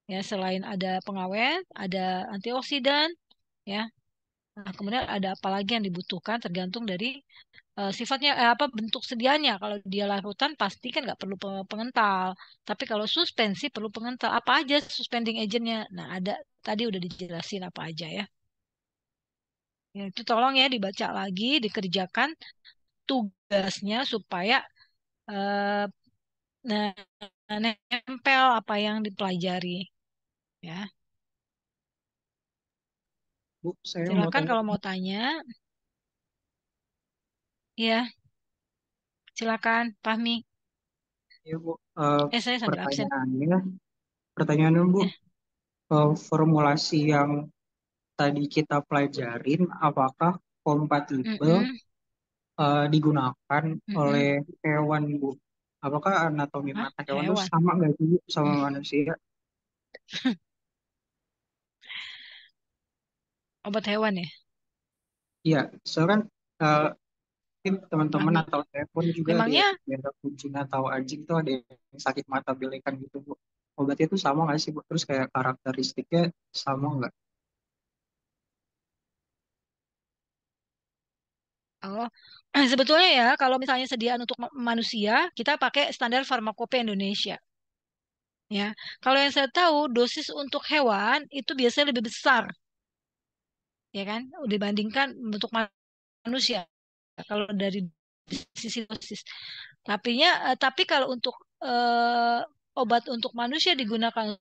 S1: Ya, selain ada pengawet, ada antioksidan, ya. Nah, kemudian ada apa lagi yang dibutuhkan tergantung dari sifatnya apa bentuk sedianya. Kalau dia larutan pasti kan nggak perlu pengental. Tapi kalau suspensi perlu pengental. Apa aja suspending agentnya? Nah, ada tadi udah dijelasin apa aja ya. Ya, itu tolong ya dibaca lagi, dikerjakan tugasnya supaya eh, nah, nempel apa yang dipelajari ya.
S4: Bu, saya mau
S1: Silakan
S4: tanya,
S1: kalau mau tanya. Ya, silakan Fahmi.
S4: ya Bu,
S1: Saya sambil absen.
S4: pertanyaannya Bu,
S1: Ya.
S4: formulasi yang tadi kita pelajarin, apakah kompatibel
S1: Mm-mm.
S4: digunakan oleh
S1: Mm-mm.
S4: hewan Bu? Apakah anatomi
S1: Hah?
S4: mata hewan itu
S1: Hewan.
S4: sama nggak sih Bu sama
S1: Hmm.
S4: manusia?
S1: Obat hewan ya,
S4: Iya, soalnya kan eh, mungkin teman-teman
S1: Fahmi.
S4: atau saya pun juga ada yang
S1: Memangnya,
S4: biasa kucing atau anjing tuh ada yang sakit mata belikan gitu Bu. Obatnya itu sama nggak sih Bu? Terus kayak karakteristiknya sama nggak?
S1: oh, sebetulnya ya kalau misalnya sediaan untuk manusia, kita pakai standar farmakope Indonesia. Ya, kalau yang saya tahu dosis untuk hewan itu biasanya lebih besar, ya kan, dibandingkan untuk manusia. Kalau dari sisi dosis. Tapi kalau untuk obat untuk manusia digunakan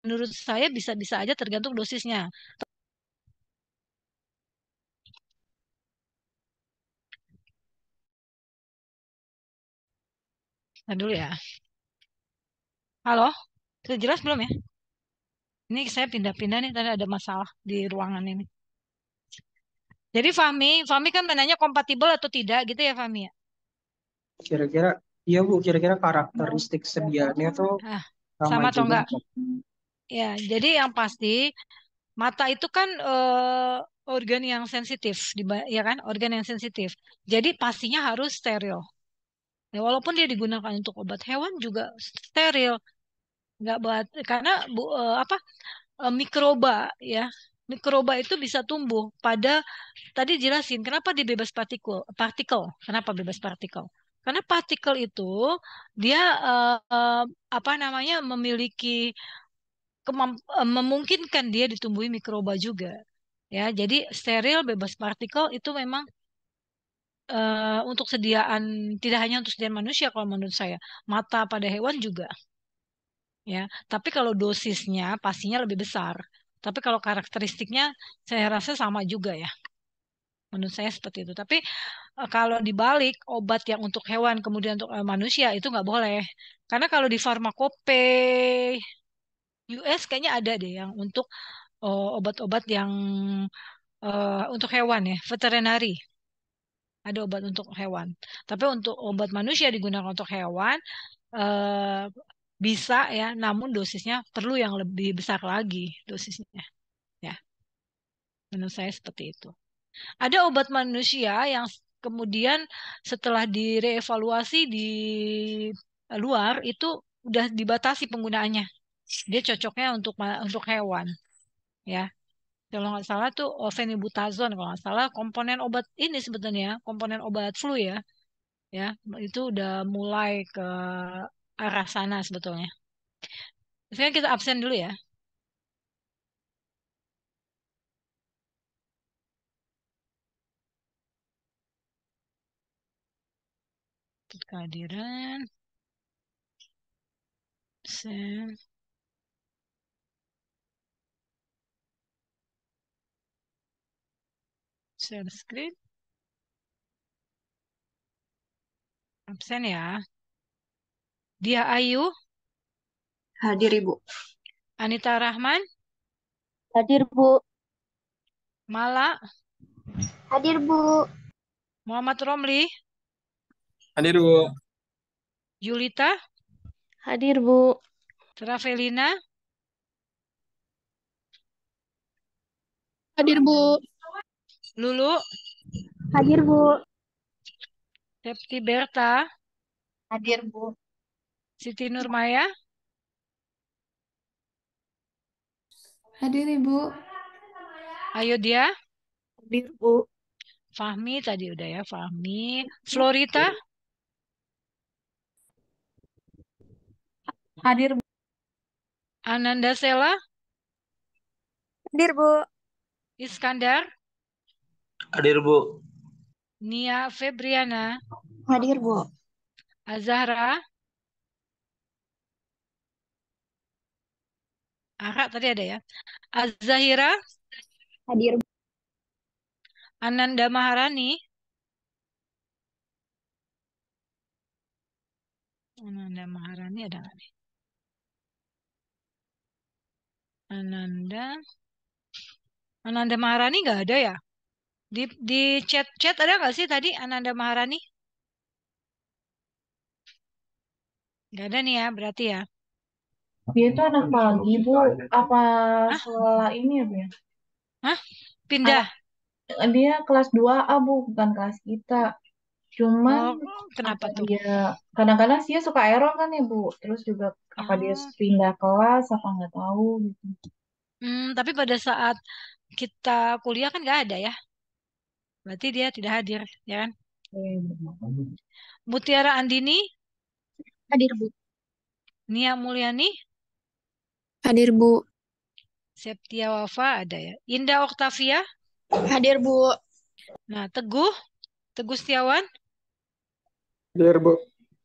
S1: menurut saya bisa-bisa aja tergantung dosisnya. Nah, dulu ya. Halo, sudah jelas belum ya? Ini saya pindah-pindah nih, tadi ada masalah di ruangan ini. Jadi Fahmi kan menanya kompatibel atau tidak gitu ya Fahmi ya?
S4: Kira-kira Iya Bu, kira-kira karakteristik sediaannya tuh
S1: Ah,
S4: sama
S1: sama atau
S4: juga
S1: enggak?
S4: nggak?
S1: Ya, jadi yang pasti mata itu kan organ yang sensitif, ya kan? Organ yang sensitif. Jadi pastinya harus steril. Ya, walaupun dia digunakan untuk obat hewan juga steril. Nggak buat karena apa mikroba ya. Mikroba itu bisa tumbuh pada tadi jelasin kenapa dia bebas partikel. Partikel. Kenapa bebas partikel? Karena partikel itu dia apa namanya memiliki memungkinkan dia ditumbuhi mikroba juga. Ya, jadi steril bebas partikel itu memang untuk sediaan tidak hanya untuk sediaan manusia kalau menurut saya, mata pada hewan juga ya. Tapi kalau dosisnya pastinya lebih besar. Tapi kalau karakteristiknya saya rasa sama juga ya. Menurut saya seperti itu. Tapi kalau dibalik obat yang untuk hewan kemudian untuk manusia itu nggak boleh. Karena kalau di farmakope US kayaknya ada deh yang untuk obat-obat yang untuk hewan ya, veterinary. Ada obat untuk hewan. Tapi untuk obat manusia digunakan untuk hewan eh, bisa ya, namun dosisnya perlu yang lebih besar lagi dosisnya. Ya, menurut saya seperti itu. Ada obat manusia yang kemudian setelah direevaluasi di luar itu udah dibatasi penggunaannya. Dia cocoknya untuk hewan, ya. Kalau nggak salah tuh fenibutazon kalau nggak salah komponen obat ini sebetulnya komponen obat flu ya, ya itu udah mulai ke arah sana sebetulnya. Sekarang kita absen dulu ya. Kehadiran, absen, share screen, absen ya. Dia Ayu,
S2: Hadir Ibu.
S1: Anita Rahman,
S2: Hadir Bu.
S1: Mala,
S2: Hadir Bu.
S1: Muhammad Romli,
S5: Hadir Bu.
S1: Julita,
S2: Hadir Bu.
S1: Travelina,
S2: Hadir Bu.
S1: Lulu,
S2: Hadir Bu.
S1: Septi Berta,
S2: Hadir Bu.
S1: Siti Nurmaya,
S2: Hadir Ibu.
S1: Ayo dia,
S2: Hadir Bu.
S1: Fahmi tadi udah ya, Fahmi, Florita,
S2: Hadir Bu.
S1: Ananda Sela,
S2: Hadir Bu.
S1: Iskandar,
S5: Hadir Bu.
S1: Nia Febriana,
S2: Hadir Bu.
S1: Azahra, Ara tadi ada ya, Azahira,
S2: Hadir Bu.
S1: Ananda Maharani, Ananda Maharani ada nggak nih? Ananda, Ananda Maharani nggak ada ya? Di chat ada nggak sih tadi Ananda Maharani? Nggak ada nih ya, berarti ya.
S3: Dia itu anak pagi, Bu. Apa
S1: Hah?
S3: salah ini ya, Bu ya?
S1: Hah? Pindah?
S3: Dia kelas 2A, Bu, bukan kelas kita. Cuman
S1: Oh, kenapa
S3: apa
S1: tuh?
S3: dia kadang-kadang sih dia suka error kan ya, Bu. Terus juga apa dia
S1: Oh,
S3: pindah kelas apa nggak tahu gitu.
S1: tapi pada saat kita kuliah kan nggak ada ya. Berarti dia tidak hadir, ya kan? Mutiara Andini,
S2: Hadir Bu.
S1: Nia Mulyani,
S2: Hadir Bu.
S1: Septia Wafa ada ya. Indah Oktavia,
S2: Hadir Bu.
S1: nah Teguh, Teguh Setiawan,
S5: Hadir Bu.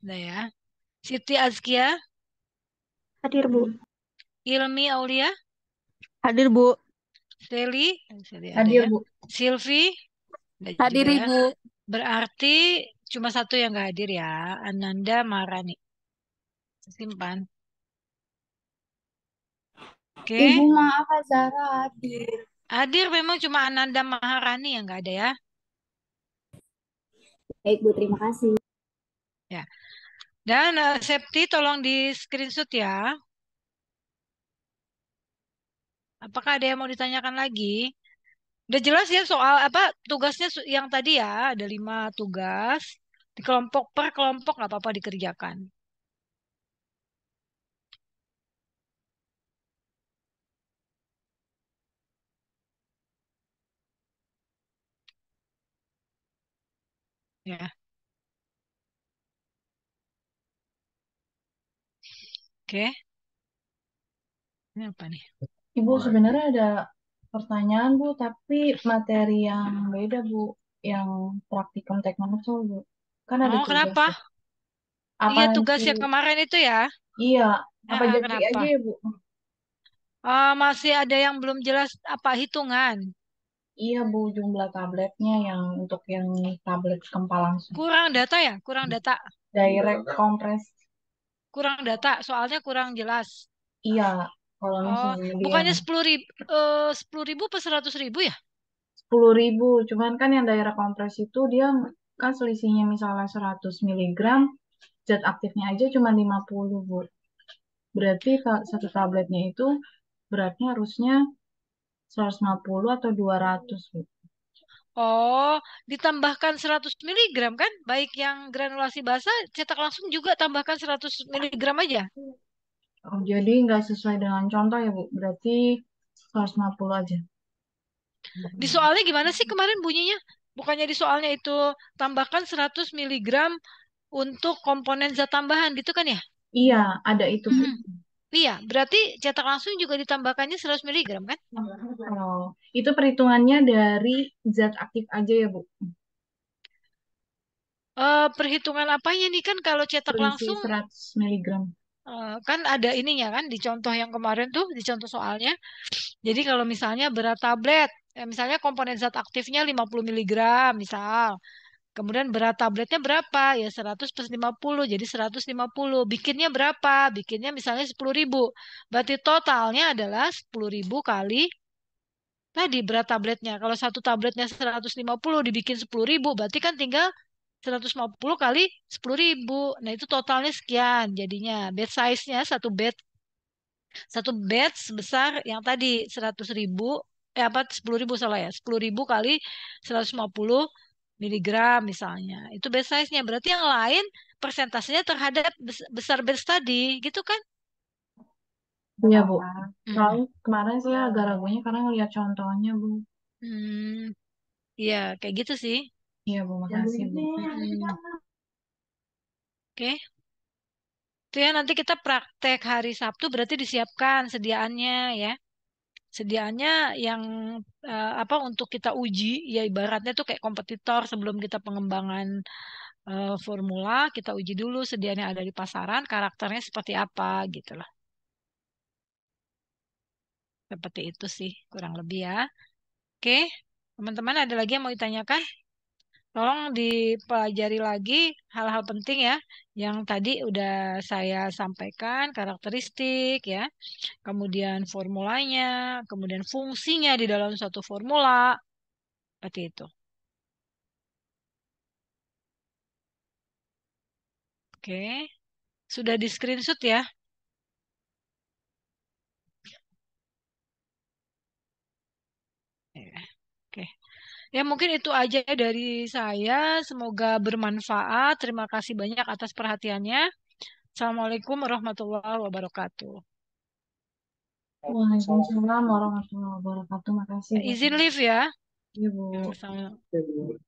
S1: ada ya. Siti Azkia,
S2: Hadir Bu.
S1: Ilmi Aulia,
S2: Hadir Bu.
S1: Seli, Seli ada
S3: Hadir,
S1: ya.
S3: Bu.
S1: Silvi, ada
S2: Hadir
S1: juga ya.
S2: Ibu.
S1: Berarti cuma satu yang nggak hadir ya, Ananda Maharani. Simpan. Oke.
S2: Ibu maaf Zara hadir.
S1: Hadir memang cuma Ananda Maharani yang nggak ada ya.
S2: Baik Bu, terima kasih.
S1: Ya. Dan Septi tolong di screenshot ya. Apakah ada yang mau ditanyakan lagi? Udah jelas ya soal apa tugasnya yang tadi ya, ada 5 tugas. Di kelompok per kelompok nggak apa-apa dikerjakan. Ya, oke. Ini apa nih?
S3: Ibu sebenarnya ada pertanyaan Bu, tapi materi yang beda Bu, yang praktikum teknologi Bu. Kan ada
S1: Oh,
S3: tugas
S1: kenapa?
S3: ya. Apa
S1: Iya,
S3: nanti?
S1: tugas yang kemarin itu ya.
S3: Iya, apa jadi
S1: Kenapa?
S3: aja ya Bu?
S1: Masih ada yang belum jelas apa hitungan.
S3: Iya Bu, jumlah tabletnya yang untuk yang tablet kempa langsung.
S1: Kurang data ya? Kurang data.
S3: Direct compress.
S1: Kurang data, soalnya kurang jelas.
S3: Iya, kalau
S1: Oh,
S3: misalnya dia
S1: bukannya 10.000, 10.000 apa 100.000 ya?
S3: 10.000, cuman kan yang daerah kompres itu dia kan selisihnya misalnya 100 miligram, zat aktifnya aja cuma 50 Bu. Berarti satu tabletnya itu beratnya harusnya 150 atau 200 Bu.
S1: Oh, ditambahkan 100 miligram kan? Baik yang granulasi basah, cetak langsung juga tambahkan 100 miligram aja.
S3: Oh, jadi nggak sesuai dengan contoh ya Bu, berarti 150 aja.
S1: Di soalnya gimana sih kemarin bunyinya? Bukannya di soalnya itu tambahkan 100 miligram untuk komponen zat tambahan gitu kan ya?
S3: Iya, ada itu Bu.
S1: Mm-mm. Iya, berarti cetak langsung juga ditambahkannya 100 miligram kan?
S3: Oh, itu perhitungannya dari zat aktif aja ya Bu.
S1: Perhitungan apanya nih kan kalau cetak
S3: Selisih
S1: langsung
S3: 100 miligram.
S1: kan ada ininya kan di contoh yang kemarin tuh di contoh soalnya. Jadi kalau misalnya berat tablet, misalnya komponen zat aktifnya 50 miligram misal. Kemudian berat tabletnya berapa? Ya 100 per 50, jadi 150. Bikinnya berapa? Bikinnya misalnya 10.000. Berarti totalnya adalah 10.000 kali tadi berat tabletnya. Kalau satu tabletnya 150 dibikin 10.000, berarti kan tinggal 150 kali 10.000. Nah itu totalnya sekian. Jadinya bed size-nya satu bed sebesar yang tadi 100.000, apa 10.000 salah ya, 10.000 kali 150 miligram misalnya. Itu bed size-nya. Berarti yang lain persentasenya terhadap besar bed tadi, gitu kan?
S3: Iya Bu.
S1: Hmm.
S3: Soalnya kemarin saya agak ragunya karena ngeliat contohnya Bu.
S1: Hmm, iya kayak gitu sih.
S3: Iya Bu, makasih Bu.
S1: Hmm. Oke. Itu ya nanti kita praktek hari Sabtu berarti disiapkan sediaannya ya. Sediaannya yang apa untuk kita uji ya ibaratnya tuh kayak kompetitor sebelum kita pengembangan formula kita uji dulu sediaannya ada di pasaran karakternya seperti apa gitu loh. Seperti itu sih kurang lebih ya. Oke, teman-teman ada lagi yang mau ditanyakan? Tolong dipelajari lagi hal-hal penting ya yang tadi udah saya sampaikan karakteristik ya. Kemudian formulanya, kemudian fungsinya di dalam suatu formula, seperti itu. Oke, sudah di screenshot ya? Ya, oke. Ya mungkin itu aja dari saya. Semoga bermanfaat. Terima kasih banyak atas perhatiannya. Assalamualaikum warahmatullahi wabarakatuh.
S3: Waalaikumsalam warahmatullahi wabarakatuh. Makasih Bu.
S1: Izin live ya.
S3: Iya Bu.
S1: Sama.
S5: Oke, Bu.